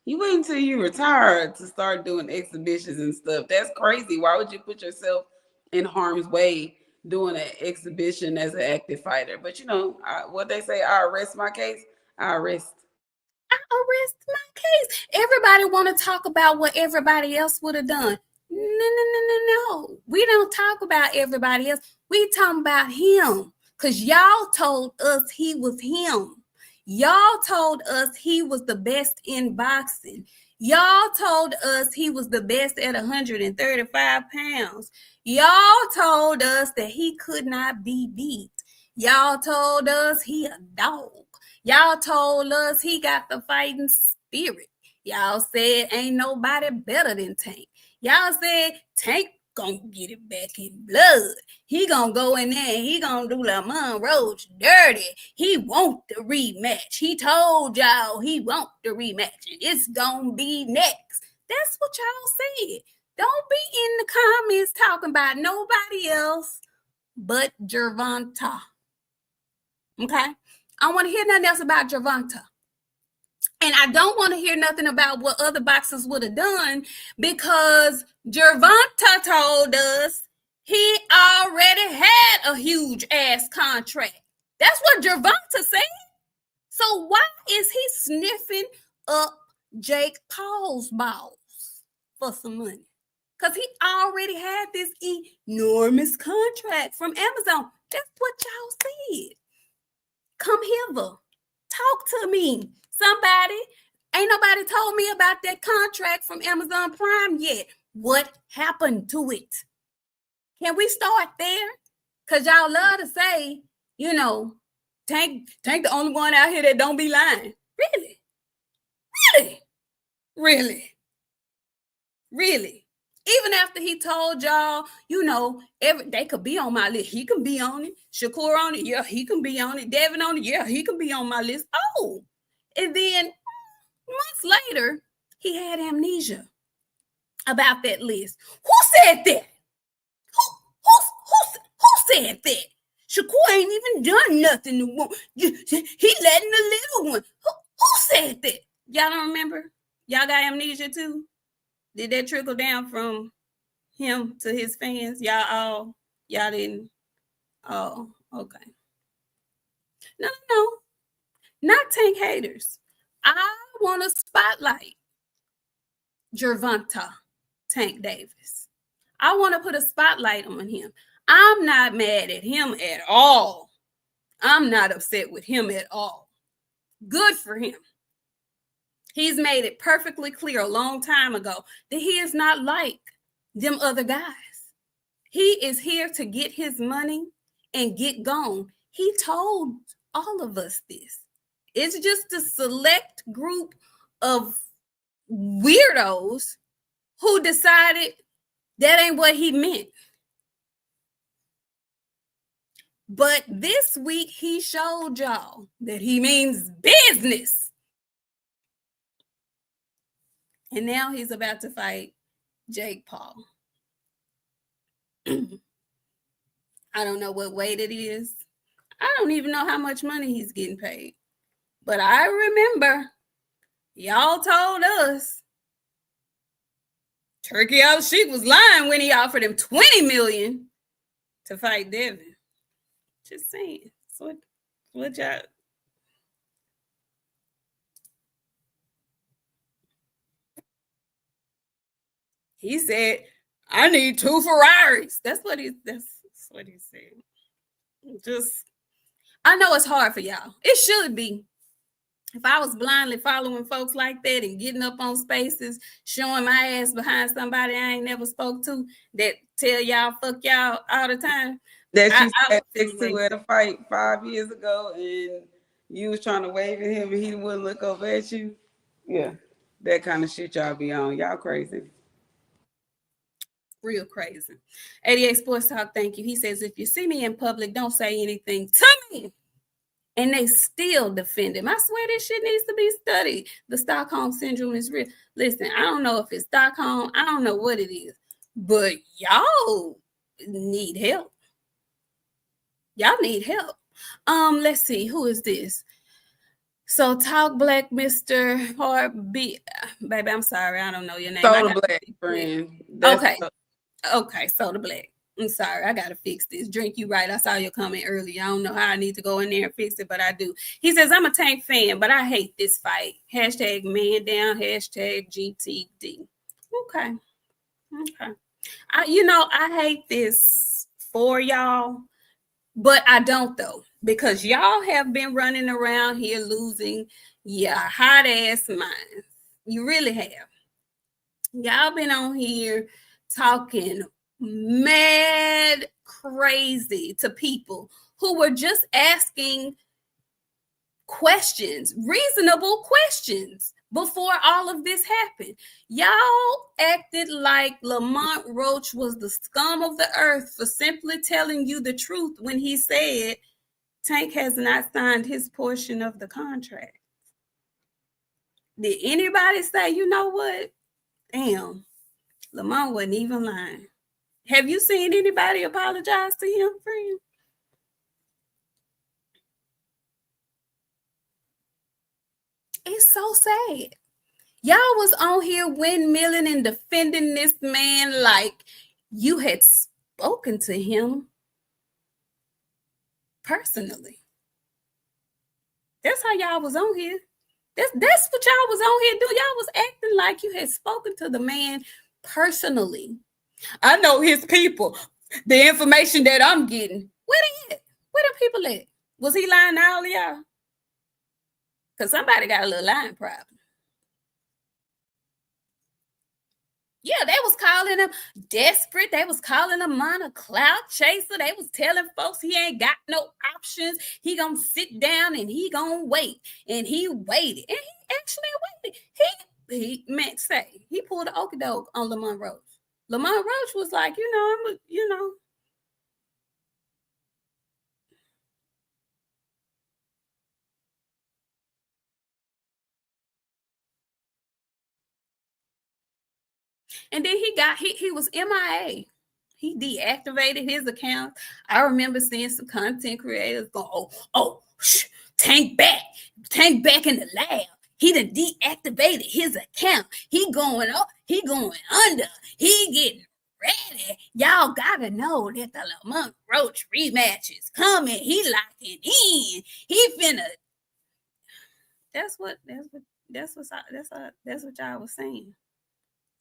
You wait until you retire to start doing exhibitions and stuff. That's crazy. Why would you put yourself in harm's way doing an exhibition as an active fighter? But what they say, I arrest my case, I arrest. I arrest my case. Everybody want to talk about what everybody else would have done. No. We don't talk about everybody else. We talking about him. Because y'all told us he was him. Y'all told us he was the best in boxing. Y'all told us he was the best at 135 pounds. Y'all told us that he could not be beat. Y'all told us he a dog. Y'all told us he got the fighting spirit. Y'all said ain't nobody better than Tank. Y'all said Tank gonna get it back in blood. He gonna go in there and he gonna do Lamont Roach dirty. He want the rematch. He told y'all he want the rematch and it's gonna be next. That's what y'all said. Don't be in the comments talking about nobody else but Gervonta. Okay? I don't want to hear nothing else about Gervonta. And I don't want to hear nothing about what other boxers would have done because Gervonta told us he already had a huge ass contract. That's what Gervonta said. So why is he sniffing up Jake Paul's balls for some money? Because he already had this enormous contract from Amazon. That's what y'all said. Come hither. Talk to me. Somebody. Ain't nobody told me about that contract from Amazon Prime yet. What happened to it? Can we start there? Because y'all love to say, Tank the only one out here that don't be lying. Really? Really? Really? Really? Even after he told y'all, they could be on my list. He can be on it. Shakur on it. Yeah, he can be on it. Devin on it. Yeah, he can be on my list. Oh. And then months later, he had amnesia about that list. Who said that? Who said that? Shakur ain't even done nothing. He letting the little one. Who said that? Y'all don't remember? Y'all got amnesia too? Did that trickle down from him to his fans? Y'all didn't? Oh, okay. No. Not Tank haters. I want to spotlight Gervonta Tank Davis. I want to put a spotlight on him. I'm not mad at him at all. I'm not upset with him at all. Good for him. He's made it perfectly clear a long time ago that he is not like them other guys. He is here to get his money and get gone. He told all of us this. It's just a select group of weirdos who decided that ain't what he meant. But this week, he showed y'all that he means business. And now he's about to fight Jake Paul. I don't know what weight it is. I don't even know how much money he's getting paid. But I remember y'all told us Turkey Out Sheik was lying when he offered him $20 million to fight Devin. Just saying. So what y'all... He said, I need 2 Ferraris. That's what he said. I know it's hard for y'all. It should be. If I was blindly following folks like that and getting up on spaces, showing my ass behind somebody I ain't never spoke to that tell y'all fuck y'all all the time. That you sat next to at a fight 5 years ago and you was trying to wave at him and he wouldn't look over at you. Yeah, that kind of shit y'all be on. Y'all crazy. Real crazy. 88 Sports Talk, thank you. He says, if you see me in public, don't say anything to me. And they still defend him. I swear this shit needs to be studied. The Stockholm Syndrome is real. Listen, I don't know if it's Stockholm. I don't know what it is. But y'all need help. Y'all need help. Let's see, who is this? So talk black, Mr. Heartbeat. Baby, I'm sorry, I don't know your name. Soda Black, friend. Okay. Okay, Soda Black. I'm sorry, I gotta fix this. Drink, you right. I saw your comment earlier. I don't know how I need to go in there and fix it, but I do. He says, I'm a Tank fan, but I hate this fight. Hashtag man down, hashtag GTD. Okay. Okay. I hate this for y'all, but I don't though, because y'all have been running around here losing your hot ass minds. You really have. Y'all been on here talking mad crazy to people who were just asking questions, reasonable questions, before all of this happened. Y'all acted like Lamont Roach was the scum of the earth for simply telling you the truth when he said Tank has not signed his portion of the contract. Did anybody say, you know what? Damn, Lamont wasn't even lying. Have you seen anybody apologize to him, friend? It's so sad. Y'all was on here windmilling and defending this man like you had spoken to him personally. That's how y'all was on here. That's what y'all was on here doing. Y'all was acting like you had spoken to the man personally. I know his people. The information that I'm getting. Where they at? Where the people at? Was he lying to all of y'all? Because somebody got a little lying problem. Yeah, they was calling him desperate. They was calling him a clout chaser. They was telling folks he ain't got no options. He gonna sit down and he gonna wait. And he waited. And he actually waited. He meant say, he pulled an okie doke on Lamont Roach. Lamont Roach was like, And then he was MIA. He deactivated his account. I remember seeing some content creators go, Tank back in the lab. He done deactivated his account. He going up, he going under, he getting ready. Y'all gotta know that the Lamont Roach rematch is coming. He locking in. He finna. That's what y'all was saying.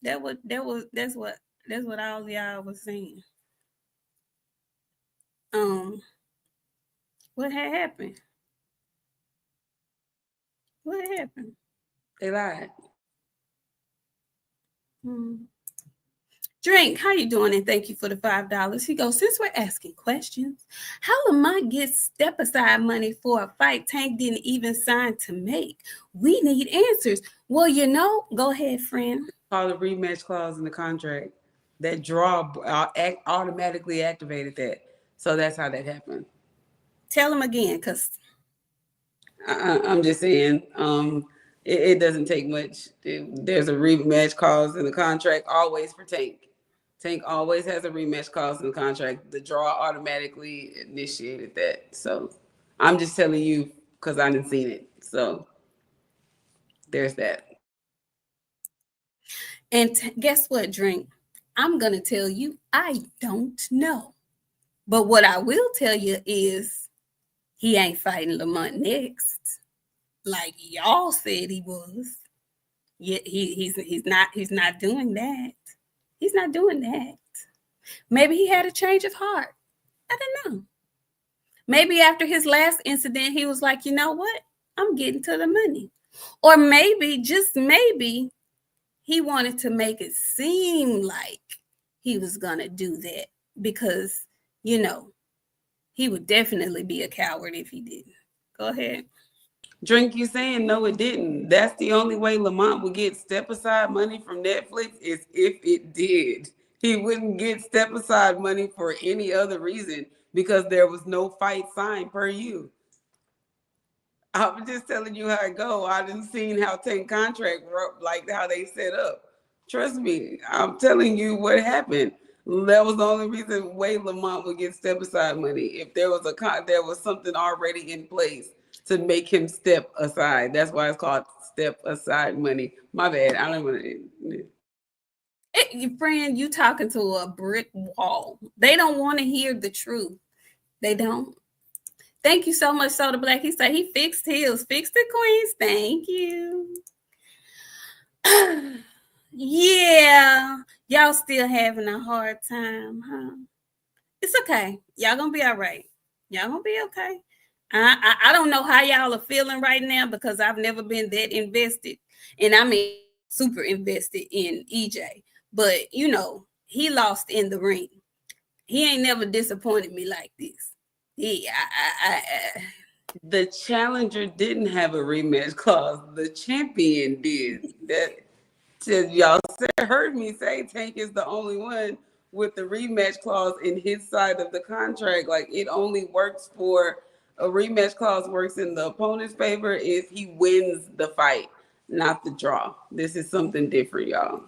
That's what all of y'all was saying. What had happened? What happened? They lied. Drink, how you doing? And thank you for the $5. He goes, since we're asking questions, how Lamont gets step aside money for a fight Tank didn't even sign to make? We need answers. Well, go ahead, friend. Call the rematch clause in the contract. That draw automatically activated that. So that's how that happened. Tell him again, because I'm just saying, it doesn't take much. There's a rematch clause in the contract always for Tank. Tank always has a rematch clause in the contract. The draw automatically initiated that. So I'm just telling you because I didn't seen it. So there's that. And guess what, Drink? I'm going to tell you, I don't know. But what I will tell you is he ain't fighting Lamont next. Like y'all said he was. Yet he's not doing that. He's not doing that. Maybe he had a change of heart. I don't know. Maybe after his last incident, he was like, you know what? I'm getting to the money. Or maybe, just maybe, he wanted to make it seem like he was going to do that because, he would definitely be a coward if he didn't. Go ahead. Drink, you saying no, it didn't. That's the only way Lamont would get step aside money from Netflix is if it did. He wouldn't get step aside money for any other reason because there was no fight signed per you. I'm just telling you how it go. I didn't seen how Tank contract work, like how they set up. Trust me, I'm telling you what happened. That was the only reason way Lamont would get step aside money. If there was there was something already in place to make him step aside. That's why it's called step aside money. My bad. I don't want to. Your friend, you talking to a brick wall. They don't want to hear the truth. They don't. Thank you so much, Soda Black. He said he fixed his. Fixed the queens. Thank you. Yeah. Y'all still having a hard time, huh? It's okay. Y'all gonna be all right. Y'all gonna be okay. I don't know how y'all are feeling right now because I've never been that invested. And I mean super invested in EJ. But you know, he lost in the ring. He ain't never disappointed me like this. The challenger didn't have a rematch clause. The champion did. That y'all heard me say Tank is the only one with the rematch clause in his side of the contract. Like it only works for a rematch clause works in the opponent's favor if he wins the fight, not the draw. This is something different, y'all.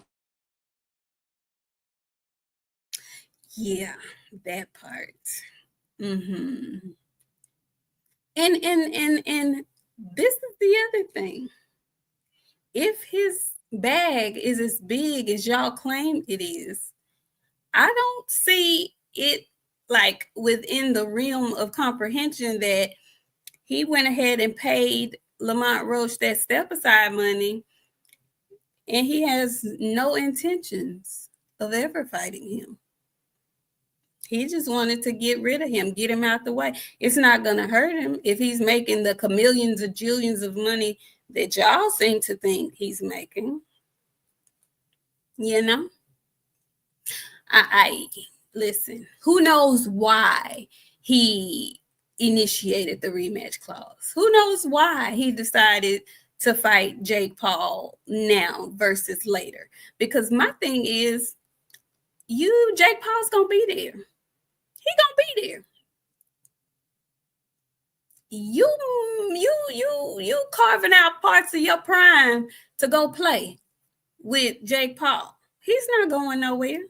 Yeah, that part. Mm-hmm. And this is the other thing. If his bag is as big as y'all claim it is, I don't see it like within the realm of comprehension that he went ahead and paid Lamont Roach that step aside money, and he has no intentions of ever fighting him. He just wanted to get rid of him, get him out the way. It's not going to hurt him if he's making the millions or jillions of money that y'all seem to think he's making. You know? I listen, who knows why he initiated the rematch clause? Who knows why he decided to fight Jake Paul now versus later? Because my thing is, Jake Paul's going to be there. He gonna be there. You carving out parts of your prime to go play with Jake Paul. He's not going nowhere.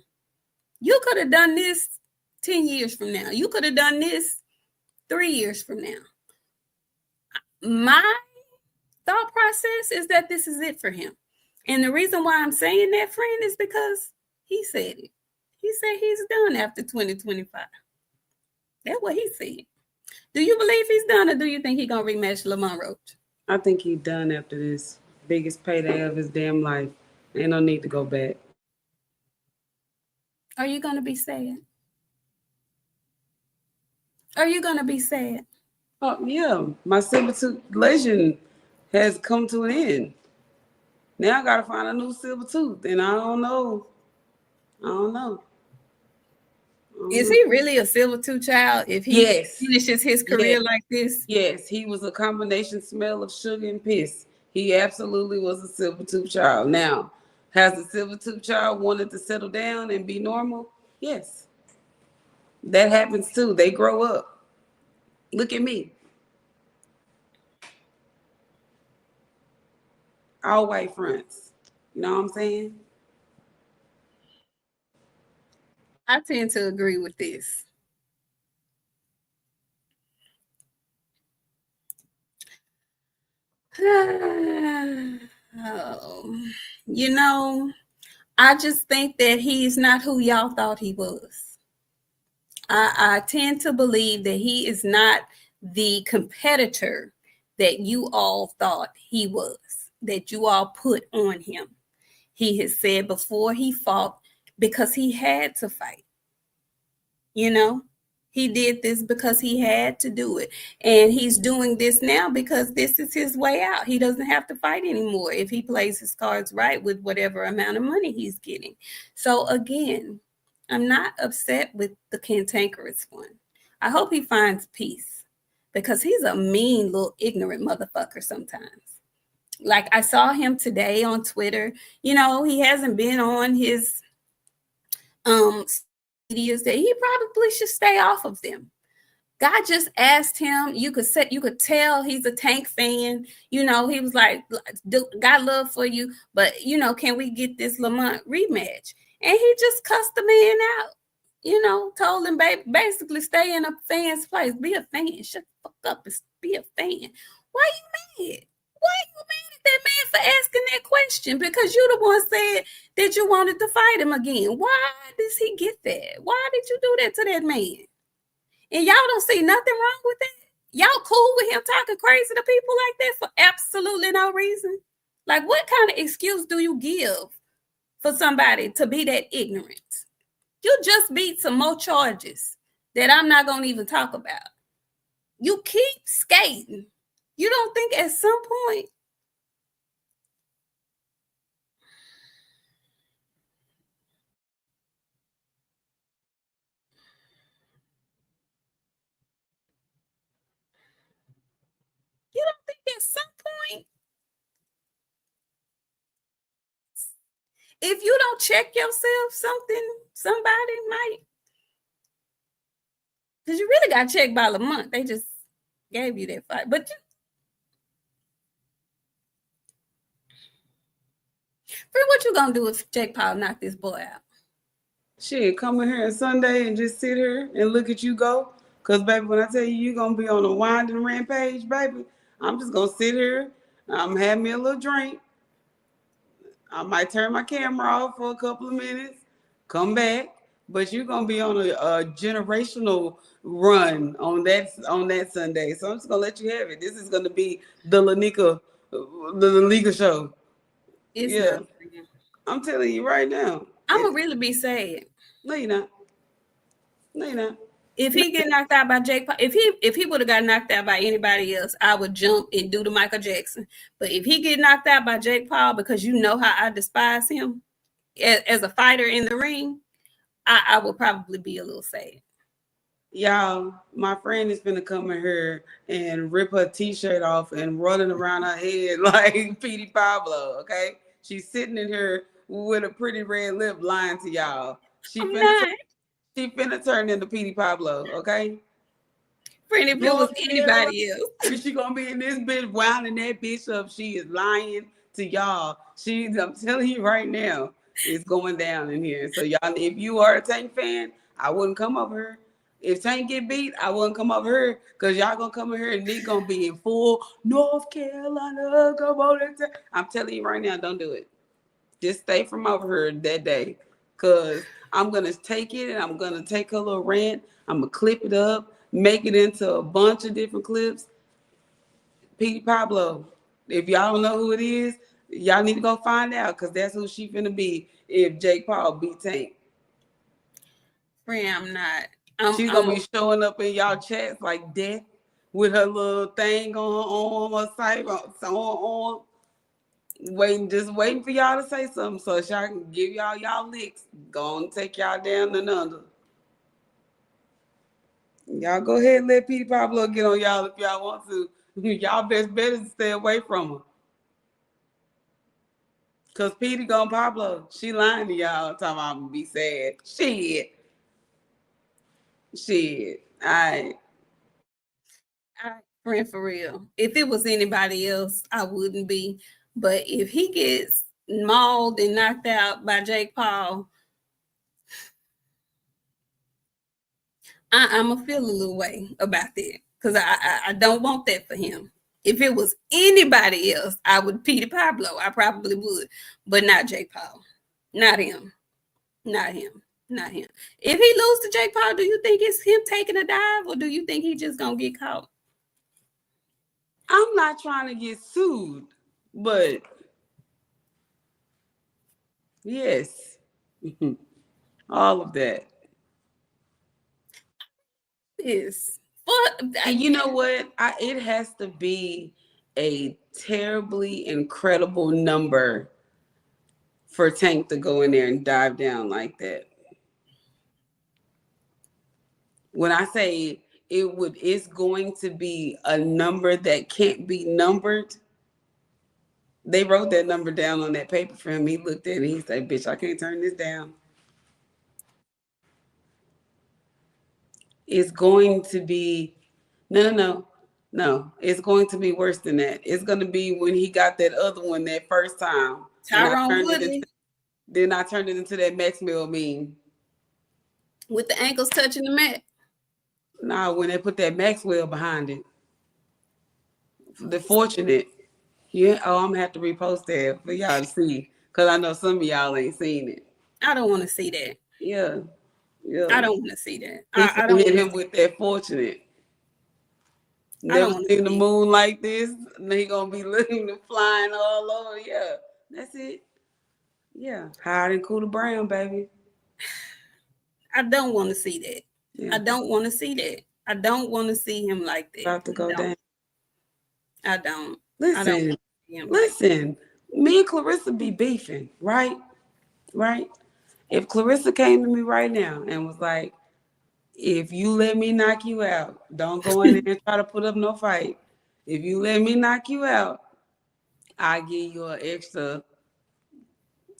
You could have done this 10 years from now. You could have done this 3 years from now. My thought process is that this is it for him. And the reason why I'm saying that, friend, is because he said it. He said he's done after 2025. That's what he said. Do you believe he's done, or do you think he's going to rematch Lamont Roach? I think he's done after this biggest payday of his damn life. Ain't no need to go back. Are you going to be sad? Are you going to be sad? Oh, yeah. My silver-tooth legend has come to an end. Now I got to find a new silver tooth, and I don't know. Is he really a silver tooth child if he finishes his career like this? Yes, he was a combination smell of sugar and piss. He absolutely was a silver tooth child. Now, has the silver tooth child wanted to settle down and be normal? Yes. That happens too. They grow up. Look at me. All white fronts. You know what I'm saying? I tend to agree with this. You know, I just think that he's not who y'all thought he was. I tend to believe that he is not the competitor that you all thought he was, that you all put on him. He has said before he fought because he had to fight. You know, he did this because he had to do it. And he's doing this now because this is his way out. He doesn't have to fight anymore if he plays his cards right with whatever amount of money he's getting. So again, I'm not upset with the cantankerous one. I hope he finds peace because he's a mean little ignorant motherfucker sometimes. Like I saw him today on Twitter. You know, he hasn't been on his medias that he probably should stay off of them. God just asked him, you could tell he's a Tank fan. You know, he was like, got love for you, but you know, can we get this Lamont rematch? And he just cussed the man out. told him basically stay in a fan's place. Be a fan. Shut the fuck up and be a fan. Why you mad? Why you mad at that man for asking that question? Because you the one said that you wanted to fight him again. Why does he get that? Why did you do that to that man? And y'all don't see nothing wrong with that? Y'all cool with him talking crazy to people like that for absolutely no reason? Like, what kind of excuse do you give for somebody to be that ignorant? You just beat some more charges that I'm not going to even talk about. You keep skating. You don't think at some point if you don't check yourself, somebody might. Because you really got checked by Lamont. They just gave you that fight. But what you gonna do if Jake Paul knock this boy out? Shit, come in here on Sunday and just sit here and look at you go. Because, baby, when I tell you you're going to be on a winding rampage, baby, I'm just going to sit here. I'm having me a little drink. I might turn my camera off for a couple of minutes, come back. But you're going to be on a generational run on that Sunday. So I'm just going to let you have it. This is going to be the Lanika show. It's not. I'm telling you right now. I'm going to really be sad. No, you're not. No, you're not. If he get knocked out by Jake Paul, if he would have got knocked out by anybody else, I would jump and do the Michael Jackson. But if he get knocked out by Jake Paul, because you know how I despise him as a fighter in the ring, I would probably be a little sad. Y'all, my friend is gonna come in here and rip her t-shirt off and running around her head like Petey Pablo, okay? She's sitting in here with a pretty red lip lying to y'all. She finna turn into Petey Pablo, okay? Friend, if it was anybody else. She gonna be in this bitch winding that bitch up. She is lying to y'all. I'm telling you right now, it's going down in here. So y'all, if you are a Tank fan, I wouldn't come over here. If Tank get beat, I wouldn't come over here because y'all gonna come in here and Nick gonna be in full North Carolina. Come on, I'm telling you right now, don't do it. Just stay from over here that day, because I'm gonna take it and I'm gonna take a little rant. I'm gonna clip it up, make it into a bunch of different clips. Petey Pablo. If y'all don't know who it is, y'all need to go find out, because that's who she finna be if Jake Paul beat Tank. Friend, I'm not. She's gonna be showing up in y'all chats like death with her little thing on her arm, her side on her arm, just waiting for y'all to say something so y'all can give y'all licks. Go and take y'all down and under. Y'all go ahead and let Petey Pablo get on y'all if y'all want to. Y'all best bet is to stay away from her. Cause Petey gonna Pablo. She lying to y'all, talking about I'm gonna be sad. Shit. All right. Friend, for real. If it was anybody else, I wouldn't be. But if he gets mauled and knocked out by Jake Paul, I'm gonna feel a little way about that, because I don't want that for him. If it was anybody else, I would Petey Pablo. I probably would, but not Jake Paul. Not him. Not him. Not him. If he loses to Jake Paul, do you think it's him taking a dive, or do you think he just gonna get caught? I'm not trying to get sued, but yes, all of that. Yes. And you know what? It has to be a terribly incredible number for Tank to go in there and dive down like that. When I say it's going to be a number that can't be numbered. They wrote that number down on that paper for him. He looked at it and he said, bitch, I can't turn this down. It's going to be, no. It's going to be worse than that. It's going to be when he got that other one that first time. Tyrone Woodley. Then I turned it into that Max Mill meme. With the ankles touching the mat. Nah, when they put that Maxwell behind it. The fortunate. Yeah. Oh, I'm gonna have to repost that for y'all to see. Cause I know some of y'all ain't seen it. I don't want to see that. Yeah. Yeah. I don't want to see that. He I finna don't hit want him to with that fortunate. I don't Never want to seen the see. moon like this. And he gonna be looking and flying all over. Yeah. That's it. Yeah. Hide and cool the brown, baby. I don't want to see that. Yeah. I don't want to see that. I don't want to see him like that. About to go down. I don't. I don't Listen. want to see him like Listen. Me and Clarissa be beefing, right? Right? If Clarissa came to me right now and was like, if you let me knock you out, don't go in there and try to put up no fight. If you let me knock you out, I give you an extra.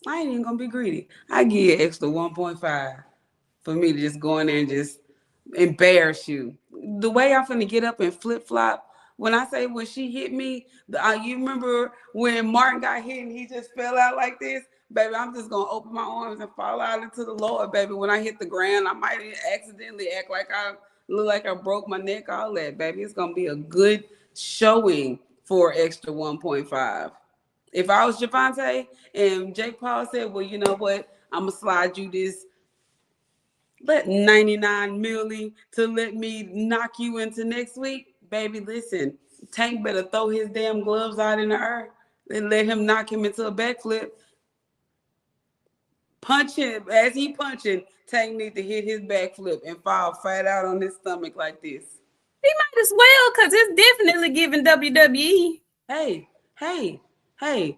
I ain't even gonna be greedy. I give you an extra 1.5 for me to just go in there and just embarrass you. The way I'm finna get up and flip flop. When I say when she hit me, you remember when Martin got hit and he just fell out like this? Baby, I'm just gonna open my arms and fall out into the Lord, baby. When I hit the ground, I might accidentally act like I look like I broke my neck, all that, baby. It's gonna be a good showing for extra 1.5. If I was Gervonta and Jake Paul said, well, you know what? I'm gonna slide you this 99 milli to let me knock you into next week, baby. Listen, Tank better throw his damn gloves out in the air and let him knock him into a backflip. Punch him as he punching. Tank need to hit his backflip and fall flat out on his stomach like this. He might as well, because it's definitely giving WWE. Hey,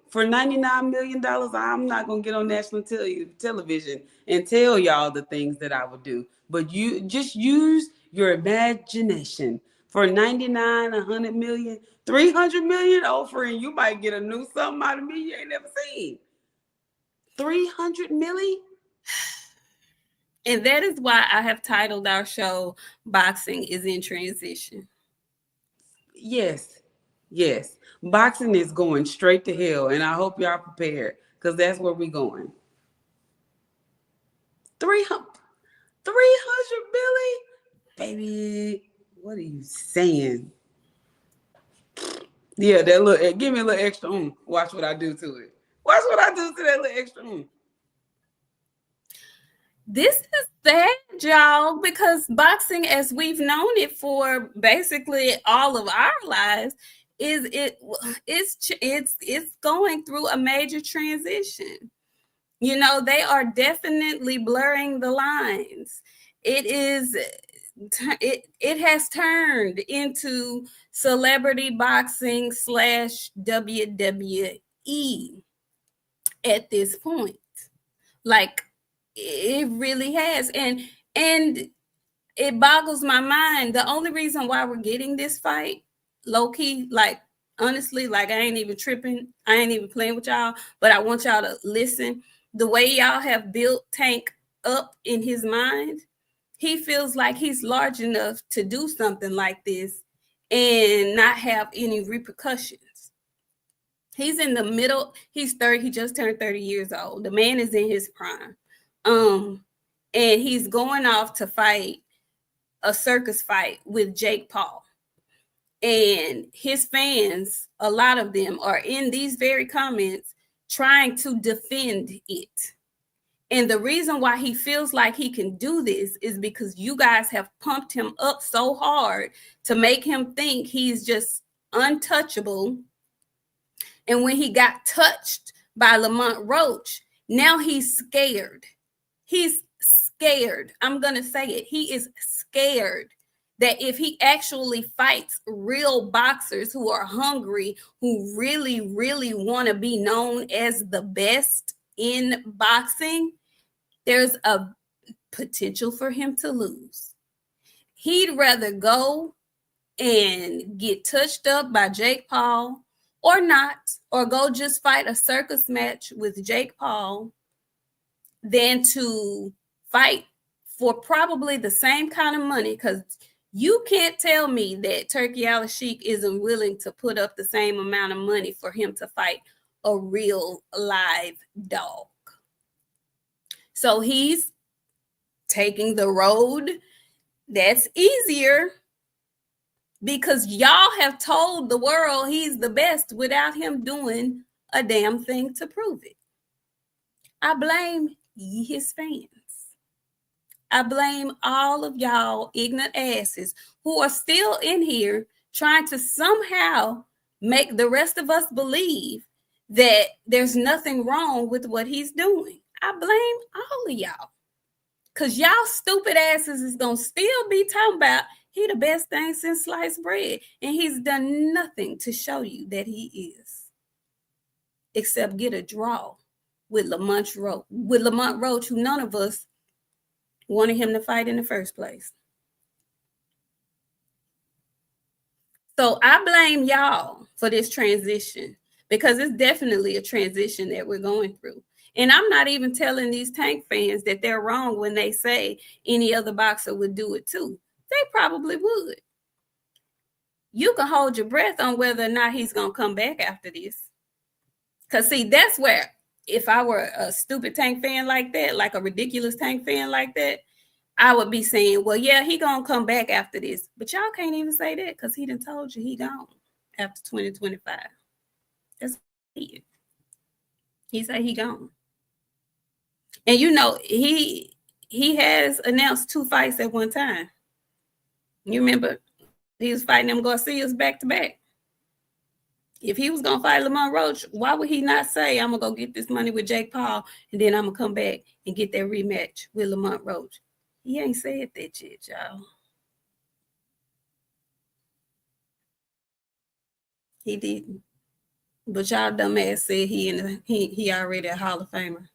for $99 million, I'm not going to get on national television and tell y'all the things that I would do. But you just use your imagination. For 99, 100 million, 300 million, oh, friend, you might get a new something out of me you ain't never seen. 300 million? And that is why I have titled our show Boxing is in Transition. Yes. Boxing is going straight to hell, and I hope y'all prepared, because that's where we're going. 300 million? Baby, what are you saying? Yeah, that little, give me a little extra. Watch what I do to it. Watch what I do to that little extra. This is sad, y'all, because boxing, as we've known it for basically all of our lives, it's going through a major transition. You know, they are definitely blurring the lines. It has turned into celebrity boxing / WWE at this point. Like, it really has. And it boggles my mind. The only reason why we're getting this fight, low key, like, honestly, like, I ain't even tripping. I ain't even playing with y'all, but I want y'all to listen. The way y'all have built Tank up in his mind, he feels like he's large enough to do something like this and not have any repercussions. He's in the middle. He's 30. He just turned 30 years old. The man is in his prime. And he's going off to fight a circus fight with Jake Paul. And his fans, a lot of them, are in these very comments trying to defend it. And the reason why he feels like he can do this is because you guys have pumped him up so hard to make him think he's just untouchable. And when he got touched by Lamont Roach, now he's scared. He's scared. I'm going to say it. He is scared that if he actually fights real boxers who are hungry, who really, really want to be known as the best in boxing, there's a potential for him to lose. He'd rather go and get touched up by Jake Paul or not, or go just fight a circus match with Jake Paul than to fight for probably the same kind of money, because you can't tell me that Turkey Al-Sheikh isn't willing to put up the same amount of money for him to fight a real live dog. So he's taking the road that's easier because y'all have told the world he's the best without him doing a damn thing to prove it. I blame his fans. I blame all of y'all ignorant asses who are still in here trying to somehow make the rest of us believe that there's nothing wrong with what he's doing. I blame all of y'all. Because y'all stupid asses is going to still be talking about he the best thing since sliced bread. And he's done nothing to show you that he is. Except get a draw with Lamont Roach, who none of us wanted him to fight in the first place. So I blame y'all for this transition because it's definitely a transition that we're going through. And I'm not even telling these Tank fans that they're wrong when they say any other boxer would do it too. They probably would. You can hold your breath on whether or not he's going to come back after this. Because, see, that's where if I were a stupid Tank fan like that, like a ridiculous Tank fan like that, I would be saying, well, yeah, he going to come back after this. But y'all can't even say that because he done told you he gone after 2025. That's it. He said he gone. And, you know, he has announced 2 fights at one time. You remember he was fighting them Garcias back to back. If he was going to fight Lamont Roach, why would he not say, I'm going to go get this money with Jake Paul, and then I'm going to come back and get that rematch with Lamont Roach? He ain't said that yet, y'all. He didn't. But y'all dumbass said he already a Hall of Famer.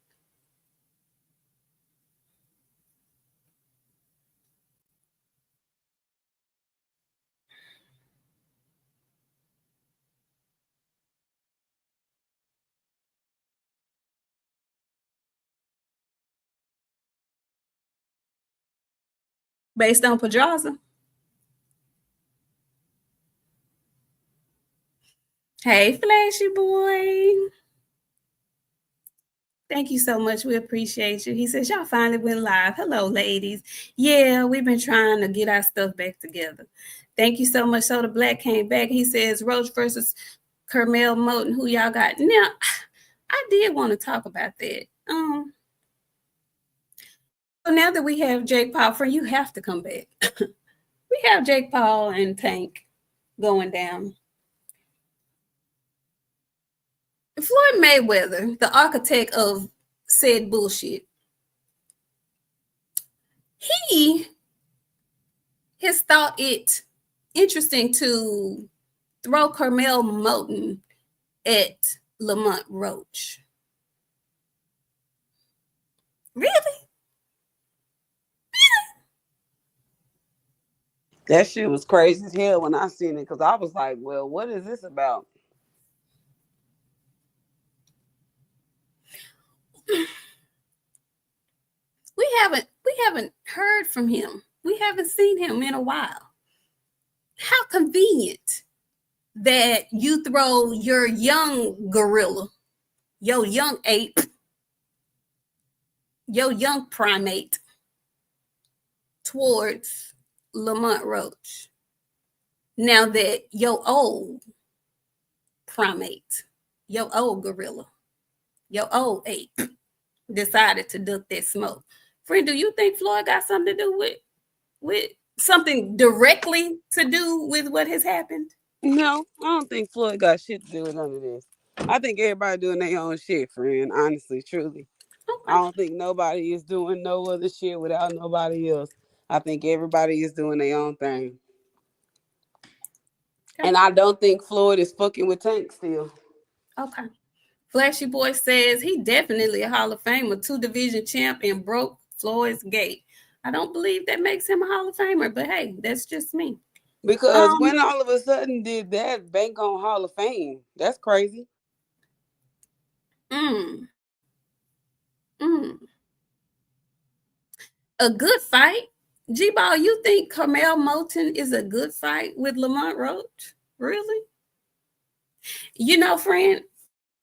Based on Pedraza. Hey, Flashy Boy. Thank you so much. We appreciate you. He says, y'all finally went live. Hello, ladies. Yeah, we've been trying to get our stuff back together. Thank you so much. Soda Black came back. He says, Roach versus Carmel Moten. Who y'all got? Now, I did want to talk about that. So now that we have Jake Paul, friend, you have to come back. We have Jake Paul and Tank going down. Floyd Mayweather, the architect of said bullshit, he has thought it interesting to throw Carmel Moten at Lamont Roach. Really? That shit was crazy as hell when I seen it because I was like, well, what is this about? We haven't heard from him. We haven't seen him in a while. How convenient that you throw your young gorilla, your young ape, your young primate towards Lamont Roach. Now that your old primate, your old gorilla, your old ape decided to duck that smoke. Friend, do you think Floyd got something to do with something directly to do with what has happened? No, I don't think Floyd got shit to do with none of this. I think everybody doing their own shit, friend. Honestly, truly. Okay. I don't think nobody is doing no other shit without nobody else. I think everybody is doing their own thing. Okay. And I don't think Floyd is fucking with Tank still. Okay. Flashy Boy says he definitely a Hall of Famer, 2-division champ, and broke Floyd's gate. I don't believe that makes him a Hall of Famer, but hey, that's just me. Because when all of a sudden did that bank on Hall of Fame? That's crazy. A good fight? G-Ball, you think Carmel Moten is a good fight with Lamont Roach? Really? You know, friend,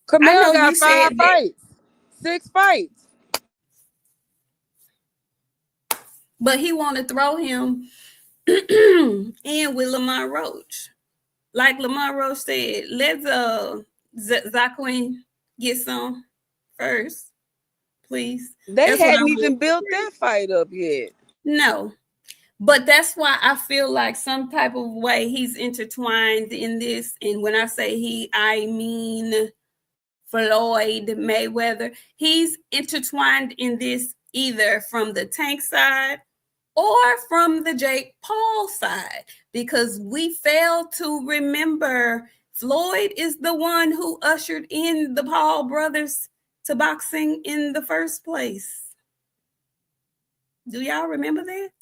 Carmel got 5 fights. 6 fights. But he want to throw him in with Lamont Roach. Like Lamont Roach said, let's Zaquin get some first, please. They That's what I hadn't want. even built that fight up yet. No. But that's why I feel like some type of way he's intertwined in this. And when I say he, I mean Floyd Mayweather. He's intertwined in this either from the Tank side or from the Jake Paul side, because we fail to remember Floyd is the one who ushered in the Paul brothers to boxing in the first place. Do y'all remember that?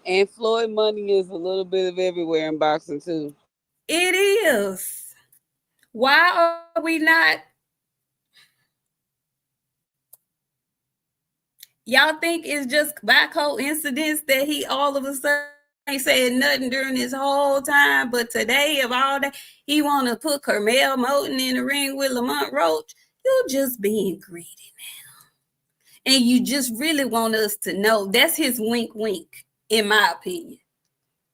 And Floyd money is a little bit of everywhere in boxing too. It is. Why are we not? Y'all think it's just by coincidence that he all of a sudden ain't said nothing during this whole time, but today of all day, he want to put Carmel Moten in the ring with Lamont Roach? You just being greedy now. And you just really want us to know that's his wink wink, in my opinion.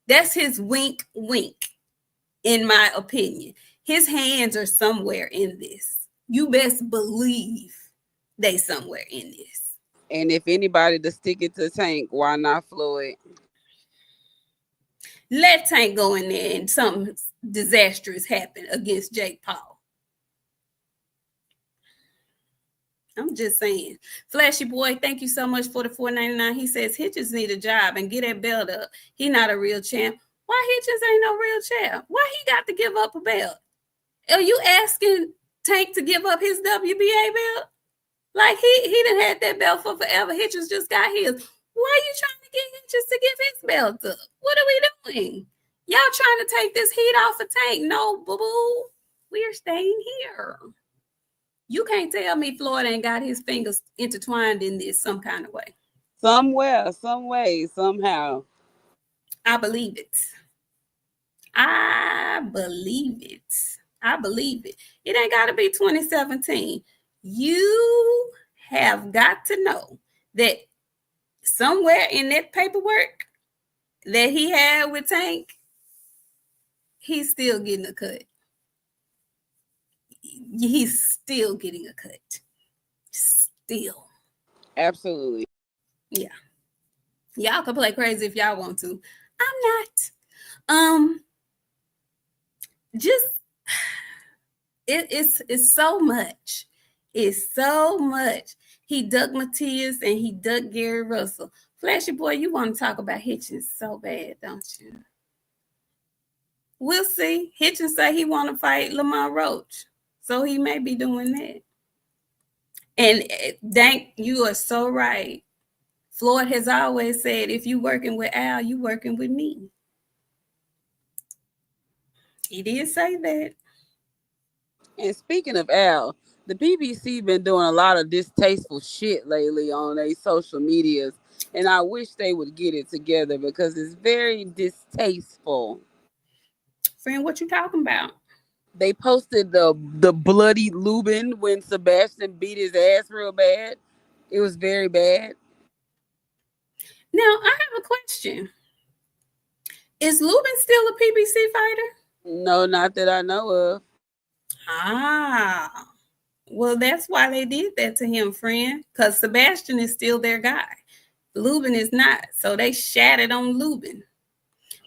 That's his wink wink, in my opinion. His hands are somewhere in this. You best believe they somewhere in this. And if anybody to stick it to Tank, why not Floyd? Let Tank go in there and something disastrous happen against Jake Paul. I'm just saying. Flashy Boy, thank you so much for the $4.99. He says Hitchens need a job and get that belt up. He not a real champ. Why Hitchens ain't no real champ? Why he got to give up a belt? Are you asking Tank to give up his WBA belt? Like he done had that belt for forever. Hitchens just got his. Why are you trying to get Hitchens to give his belt up? What are we doing? Y'all trying to take this heat off of Tank? No, boo-boo. We're staying here. You can't tell me Floyd ain't got his fingers intertwined in this some kind of way. Somewhere, some way, somehow. I believe it. I believe it. I believe it. It ain't got to be 2017. You have got to know that somewhere in that paperwork that he had with Tank, he's still getting a cut. He's still getting a cut. Still. Absolutely. Yeah. Y'all can play crazy if y'all want to. I'm not. Just it's so much. It's so much. He ducked Matias and he ducked Gary Russell. Flashy Boy, you want to talk about Hitchens so bad, don't you? We'll see. Hitchens say he want to fight Lamont Roach, so he may be doing that. And Dank, you are so right. Floyd has always said, if you working with Al, you working with me. He did say that. And speaking of Al, the BBC been doing a lot of distasteful shit lately on their social medias, and I wish they would get it together because it's very distasteful. Friend, what you talking about? They posted the bloody Lubin when Sebastian beat his ass real bad. It was very bad. Now, I have a question. Is Lubin still a PBC fighter? No, not that I know of. Ah, well, that's why they did that to him, friend, because Sebastian is still their guy. Lubin is not, so they shattered on Lubin.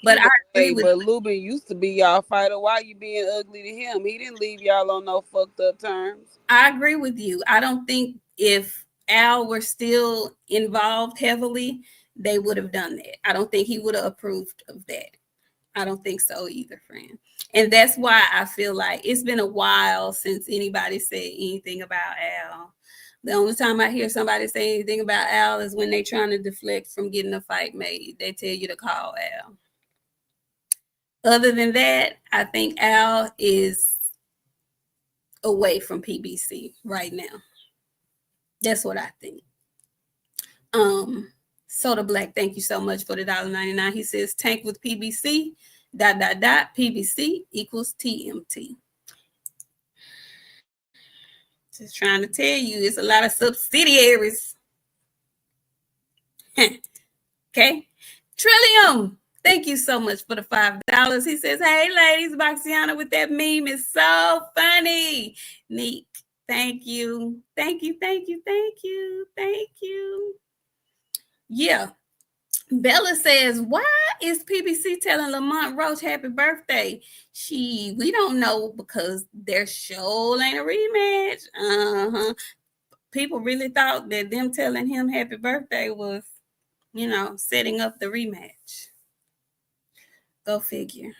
But I agree with Lubin used to be y'all fighter. Why you being ugly to him? He didn't leave y'all on no fucked up terms. I agree with you. I don't think if Al were still involved heavily, they would have done that. I don't think he would have approved of that. I don't think so either, friend. And that's why I feel like it's been a while since anybody said anything about Al. The only time I hear somebody say anything about Al is when they're trying to deflect from getting a fight made. They tell you to call Al. Other than that, I think Al is away from PBC right now. That's what I think. Soda Black, thank you so much for the $1.99. He says Tank with PBC, ... PBC equals TMT. Just trying to tell you, it's a lot of subsidiaries. Okay. Trillium, thank you so much for the $5. He says, hey, ladies, Boxiana with that meme is so funny. Neat. Thank you. Thank you. Thank you. Thank you. Thank you. Yeah. Bella says, why is PBC telling Lamont Roach happy birthday? We don't know because their show ain't a rematch. People really thought that them telling him happy birthday was, setting up the rematch. Go figure.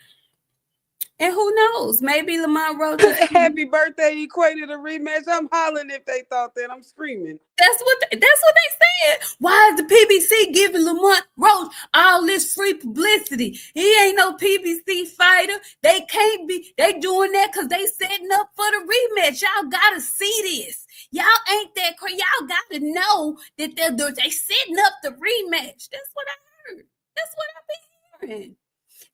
And who knows? Maybe Lamont Roach is happy birthday equated a rematch. I'm hollering if they thought that. I'm screaming. That's what they said. Why is the PBC giving Lamont Roach all this free publicity? He ain't no PBC fighter. They can't be. They doing that because they setting up for the rematch. Y'all gotta see this. Y'all ain't that crazy. Y'all gotta know that they setting up the rematch. That's what I heard. That's what I've been hearing.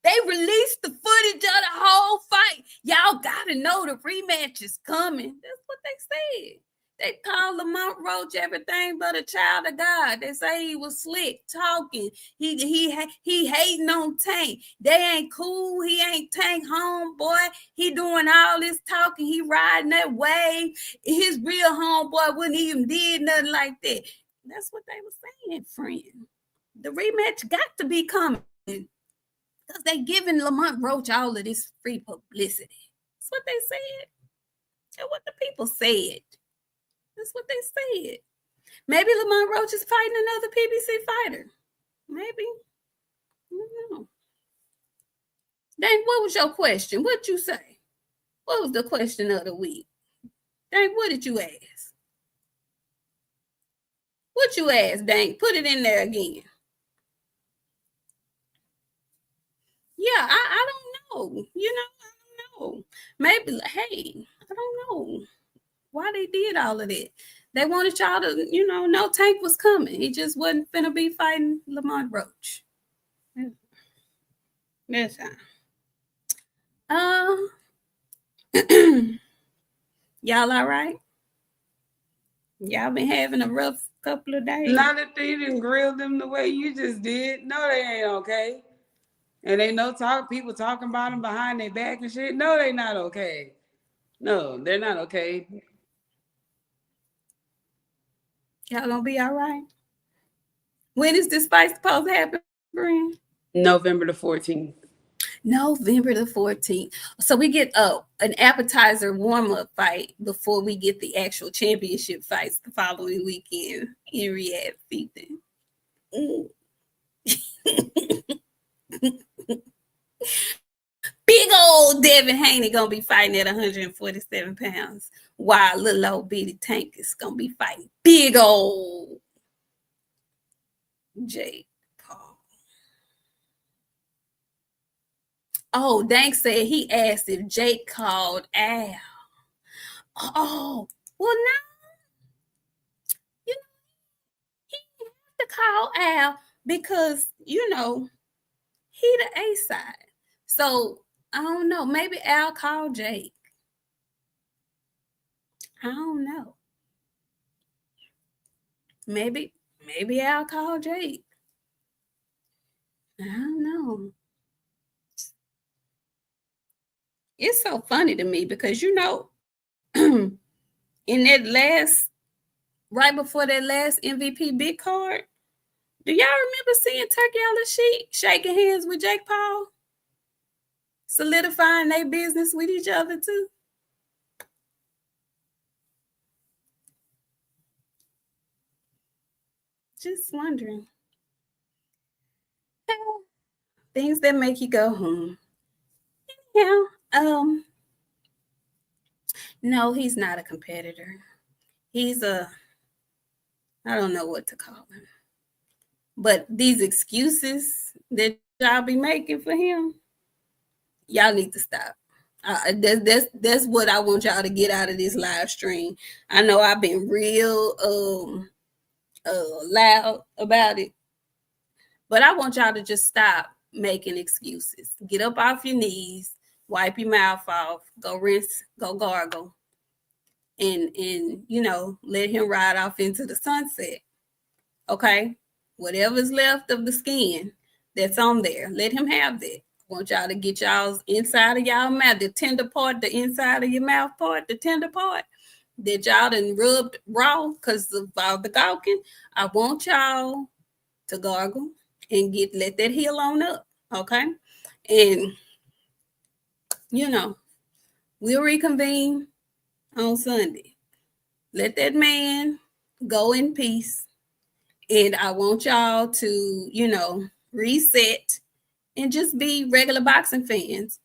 They released the footage of the whole fight. Y'all gotta know the rematch is coming. That's what they said. They called Lamont Roach everything but a child of God. They say he was slick talking. He hating on Tank. They ain't cool. He ain't Tank homeboy. He doing all this talking. He riding that wave. His real homeboy wouldn't even did nothing like that. That's what they were saying, friend. The rematch got to be coming. Because they giving Lamont Roach all of this free publicity. That's what they said. That's what the people said. That's what they said. Maybe Lamont Roach is fighting another PBC fighter. Maybe. I don't know. Dang, what was your question? What'd you say? What was the question of the week? Dang, what did you ask? What you asked, Dang? Put it in there again. Yeah, I don't know. I don't know. Maybe, hey, I don't know why they did all of that. They wanted y'all to, know Tank was coming. He just wasn't finna be fighting Lamont Roach. That's how. Y'all all right? Y'all been having a rough couple of days? Not that they didn't grill them the way you just did. No, they ain't okay. And they no people talking about them behind their back and shit. No, they not okay. No, they're not okay. Y'all gonna be all right? When is this fight supposed to happen, Brent? November the 14th. November the 14th. So we get an appetizer warm-up fight before we get the actual championship fights the following weekend in Riyadh season. Big old Devin Haney gonna be fighting at 147 pounds, while little old bitty Tank is gonna be fighting big old Jake Paul. Oh, Dank said he asked if Jake called Al. Oh, well now, he have to call Al because he the A side. So I don't know. Maybe Al called Jake. I don't know. Maybe Al called Jake. I don't know. It's so funny to me because in that right before that last MVP big card, do y'all remember seeing Turkey Al-Sheikh shaking hands with Jake Paul? Solidifying their business with each other too? Just wondering. Things that make you go, Yeah. No, he's not a competitor. He's I don't know what to call him. But these excuses that y'all be making for him, y'all need to stop. That's what I want y'all to get out of this live stream. I know I've been real loud about it, but I want y'all to just stop making excuses. Get up off your knees, wipe your mouth off, go rinse, go gargle, and let him ride off into the sunset. Okay? whatever's left of the skin that's on there, let him have that. I want y'all to get y'all's inside of y'all mouth, the tender part, the inside of your mouth part, the tender part that y'all done rubbed raw because of all the gawking. I want y'all to gargle and let that heal on up, okay? And we'll reconvene on Sunday. Let that man go in peace. And I want y'all to, reset and just be regular boxing fans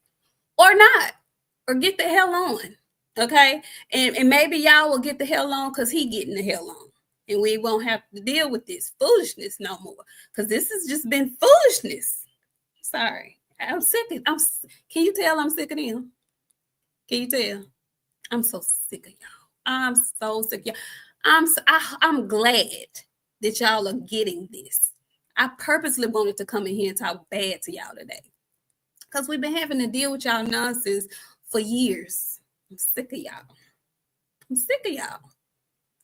or not, or get the hell on. Okay. And maybe y'all will get the hell on because he getting the hell on. And we won't have to deal with this foolishness no more. Because this has just been foolishness. Sorry. I'm sick of can you tell I'm sick of them? Can you tell? I'm so sick of y'all. I'm so sick of y'all. I'm glad that y'all are getting this. I purposely wanted to come in here and talk bad to y'all today. Because we've been having to deal with y'all nonsense for years. I'm sick of y'all. I'm sick of y'all.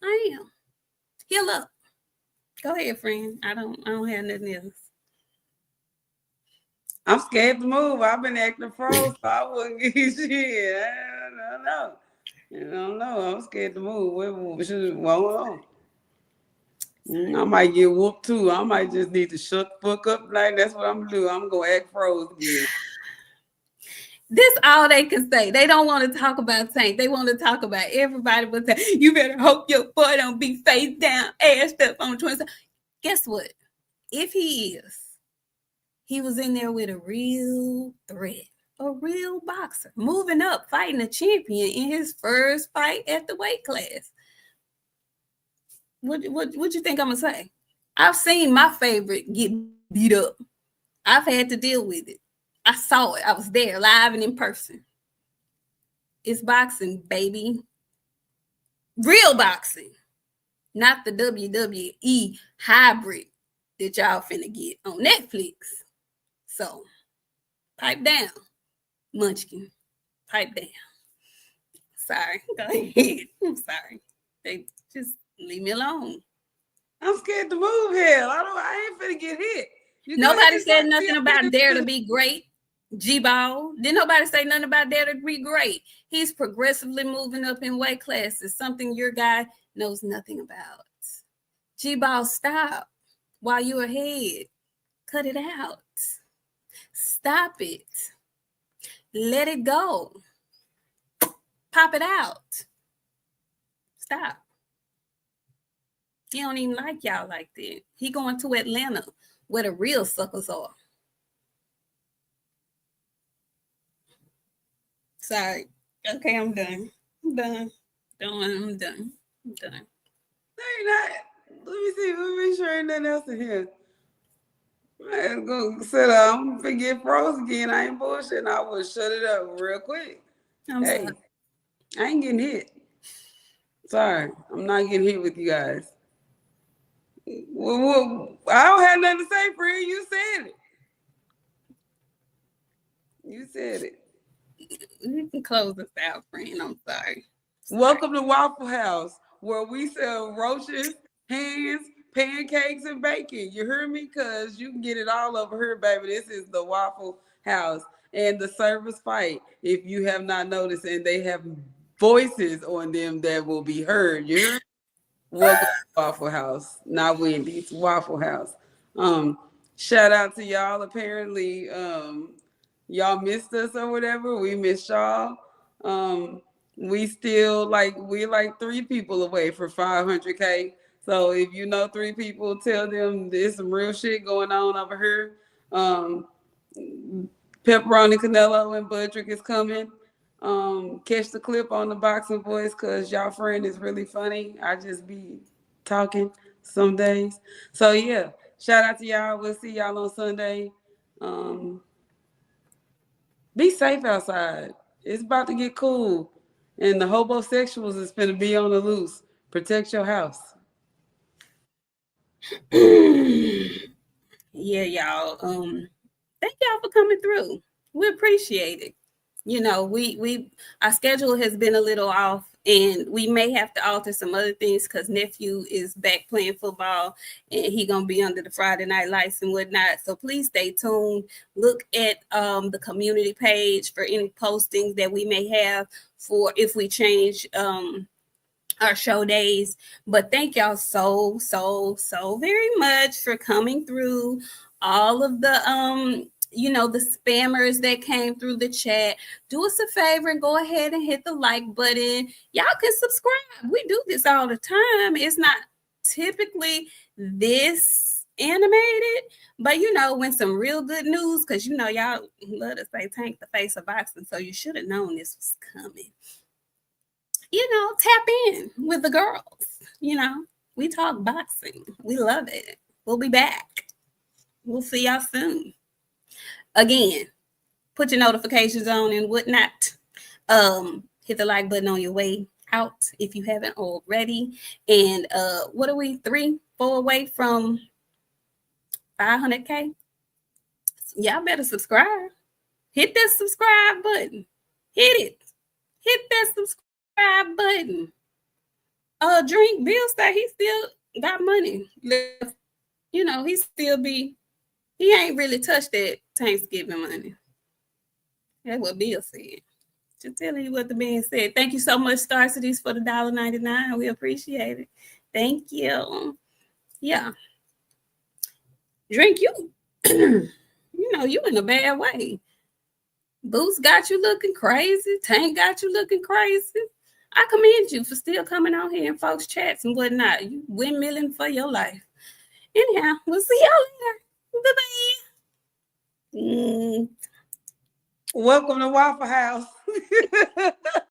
I am. Heal up. Go ahead, friend. I don't have nothing else. I'm scared to move. I've been acting froze, so I wouldn't get shit. I don't know. I don't know. I'm scared to move. What on? I might get whooped too. I might just need to shut the fuck up. Like that's what I'm gonna do. I'm gonna act froze again. This all they can say. They don't want to talk about Tank. They want to talk about everybody but Tank. You better hope your boy don't be face down, ass up on 20. Guess what? If he is, he was in there with a real threat, a real boxer, moving up, fighting a champion in his first fight at the weight class. What you think I'm gonna say? I've seen my favorite get beat up. I've had to deal with it. I saw it. I was there live and in person. It's boxing, baby. Real boxing. Not the WWE hybrid that y'all finna get on Netflix. So, pipe down, Munchkin. Pipe down. Sorry. Go ahead. I'm sorry. They just leave me alone. I'm scared to move here. I ain't finna get hit. Nobody said nothing about Dare to be great. G-Ball. Didn't nobody say nothing about Dare to be great. He's progressively moving up in weight classes, something your guy knows nothing about. G-Ball, stop while you're ahead. Cut it out. Stop it. Let it go. Pop it out. Stop. He don't even like y'all like that. He going to Atlanta where the real suckers are. Sorry. Okay, I'm done. I'm done. I'm done. No, you're not. Let me see. Let me make sure ain't nothing else in here. I had to go sit down. Forget froze again. I ain't bullshitting. I will shut it up real quick. I'm sorry. I ain't getting hit. Sorry. I'm not getting hit with you guys. Well, I don't have nothing to say, friend. You said it. You said it. You can close this out, friend. I'm sorry. Welcome to Waffle House, where we sell roaches, hands, pancakes, and bacon. You hear me? Because you can get it all over here, baby. This is the Waffle House. And the service fight, if you have not noticed, and they have voices on them that will be heard. You hear me? Welcome to Waffle House, not Wendy's, Waffle House. Shout out to y'all. Apparently, y'all missed us or whatever. We missed y'all. We still we're like 3 people away for 500K. So if you know 3 people, tell them there's some real shit going on over here. Pepperoni, Canelo, and Budrick is coming. Catch the clip on the Boxing Voice because y'all friend is really funny. I just be talking some days. So yeah, shout out to y'all. We'll see y'all on Sunday. Be safe outside. It's about to get cool. And the hobosexuals is finna be on the loose. Protect your house. Yeah, y'all. Thank y'all for coming through. We appreciate it. You know, we our schedule has been a little off And we may have to alter some other things because nephew is back playing football and he gonna be under the Friday night lights and whatnot. So please stay tuned. Look at the community page for any postings that we may have for if we change our show days. But thank y'all so very much for coming through. All of the the spammers that came through the chat, do us a favor and go ahead and hit the like button. Y'all can subscribe. We do this all the time. It's not typically this animated, but when some real good news, because y'all love to say Tank the face of boxing, so you should have known this was coming. Tap in with the girls. We talk boxing. We love it. We'll be back. We'll see y'all soon. Again, put your notifications on and whatnot. Hit the like button on your way out if you haven't already. And what are we, 3-4 away from 500K? Y'all better subscribe. Hit that subscribe button. Hit it. Hit that subscribe button. Drink Bill said he still got money left. He ain't really touched that Thanksgiving money. That's what Bill said. Just telling you what the man said. Thank you so much, Star Cities, for the $1.99. We appreciate it. Thank you. Yeah. Drink you. You in a bad way. Boots got you looking crazy. Tank got you looking crazy. I commend you for still coming out here in folks' chats and whatnot. You windmilling for your life. Anyhow, we'll see y'all later. Bye-bye. Welcome to Waffle House.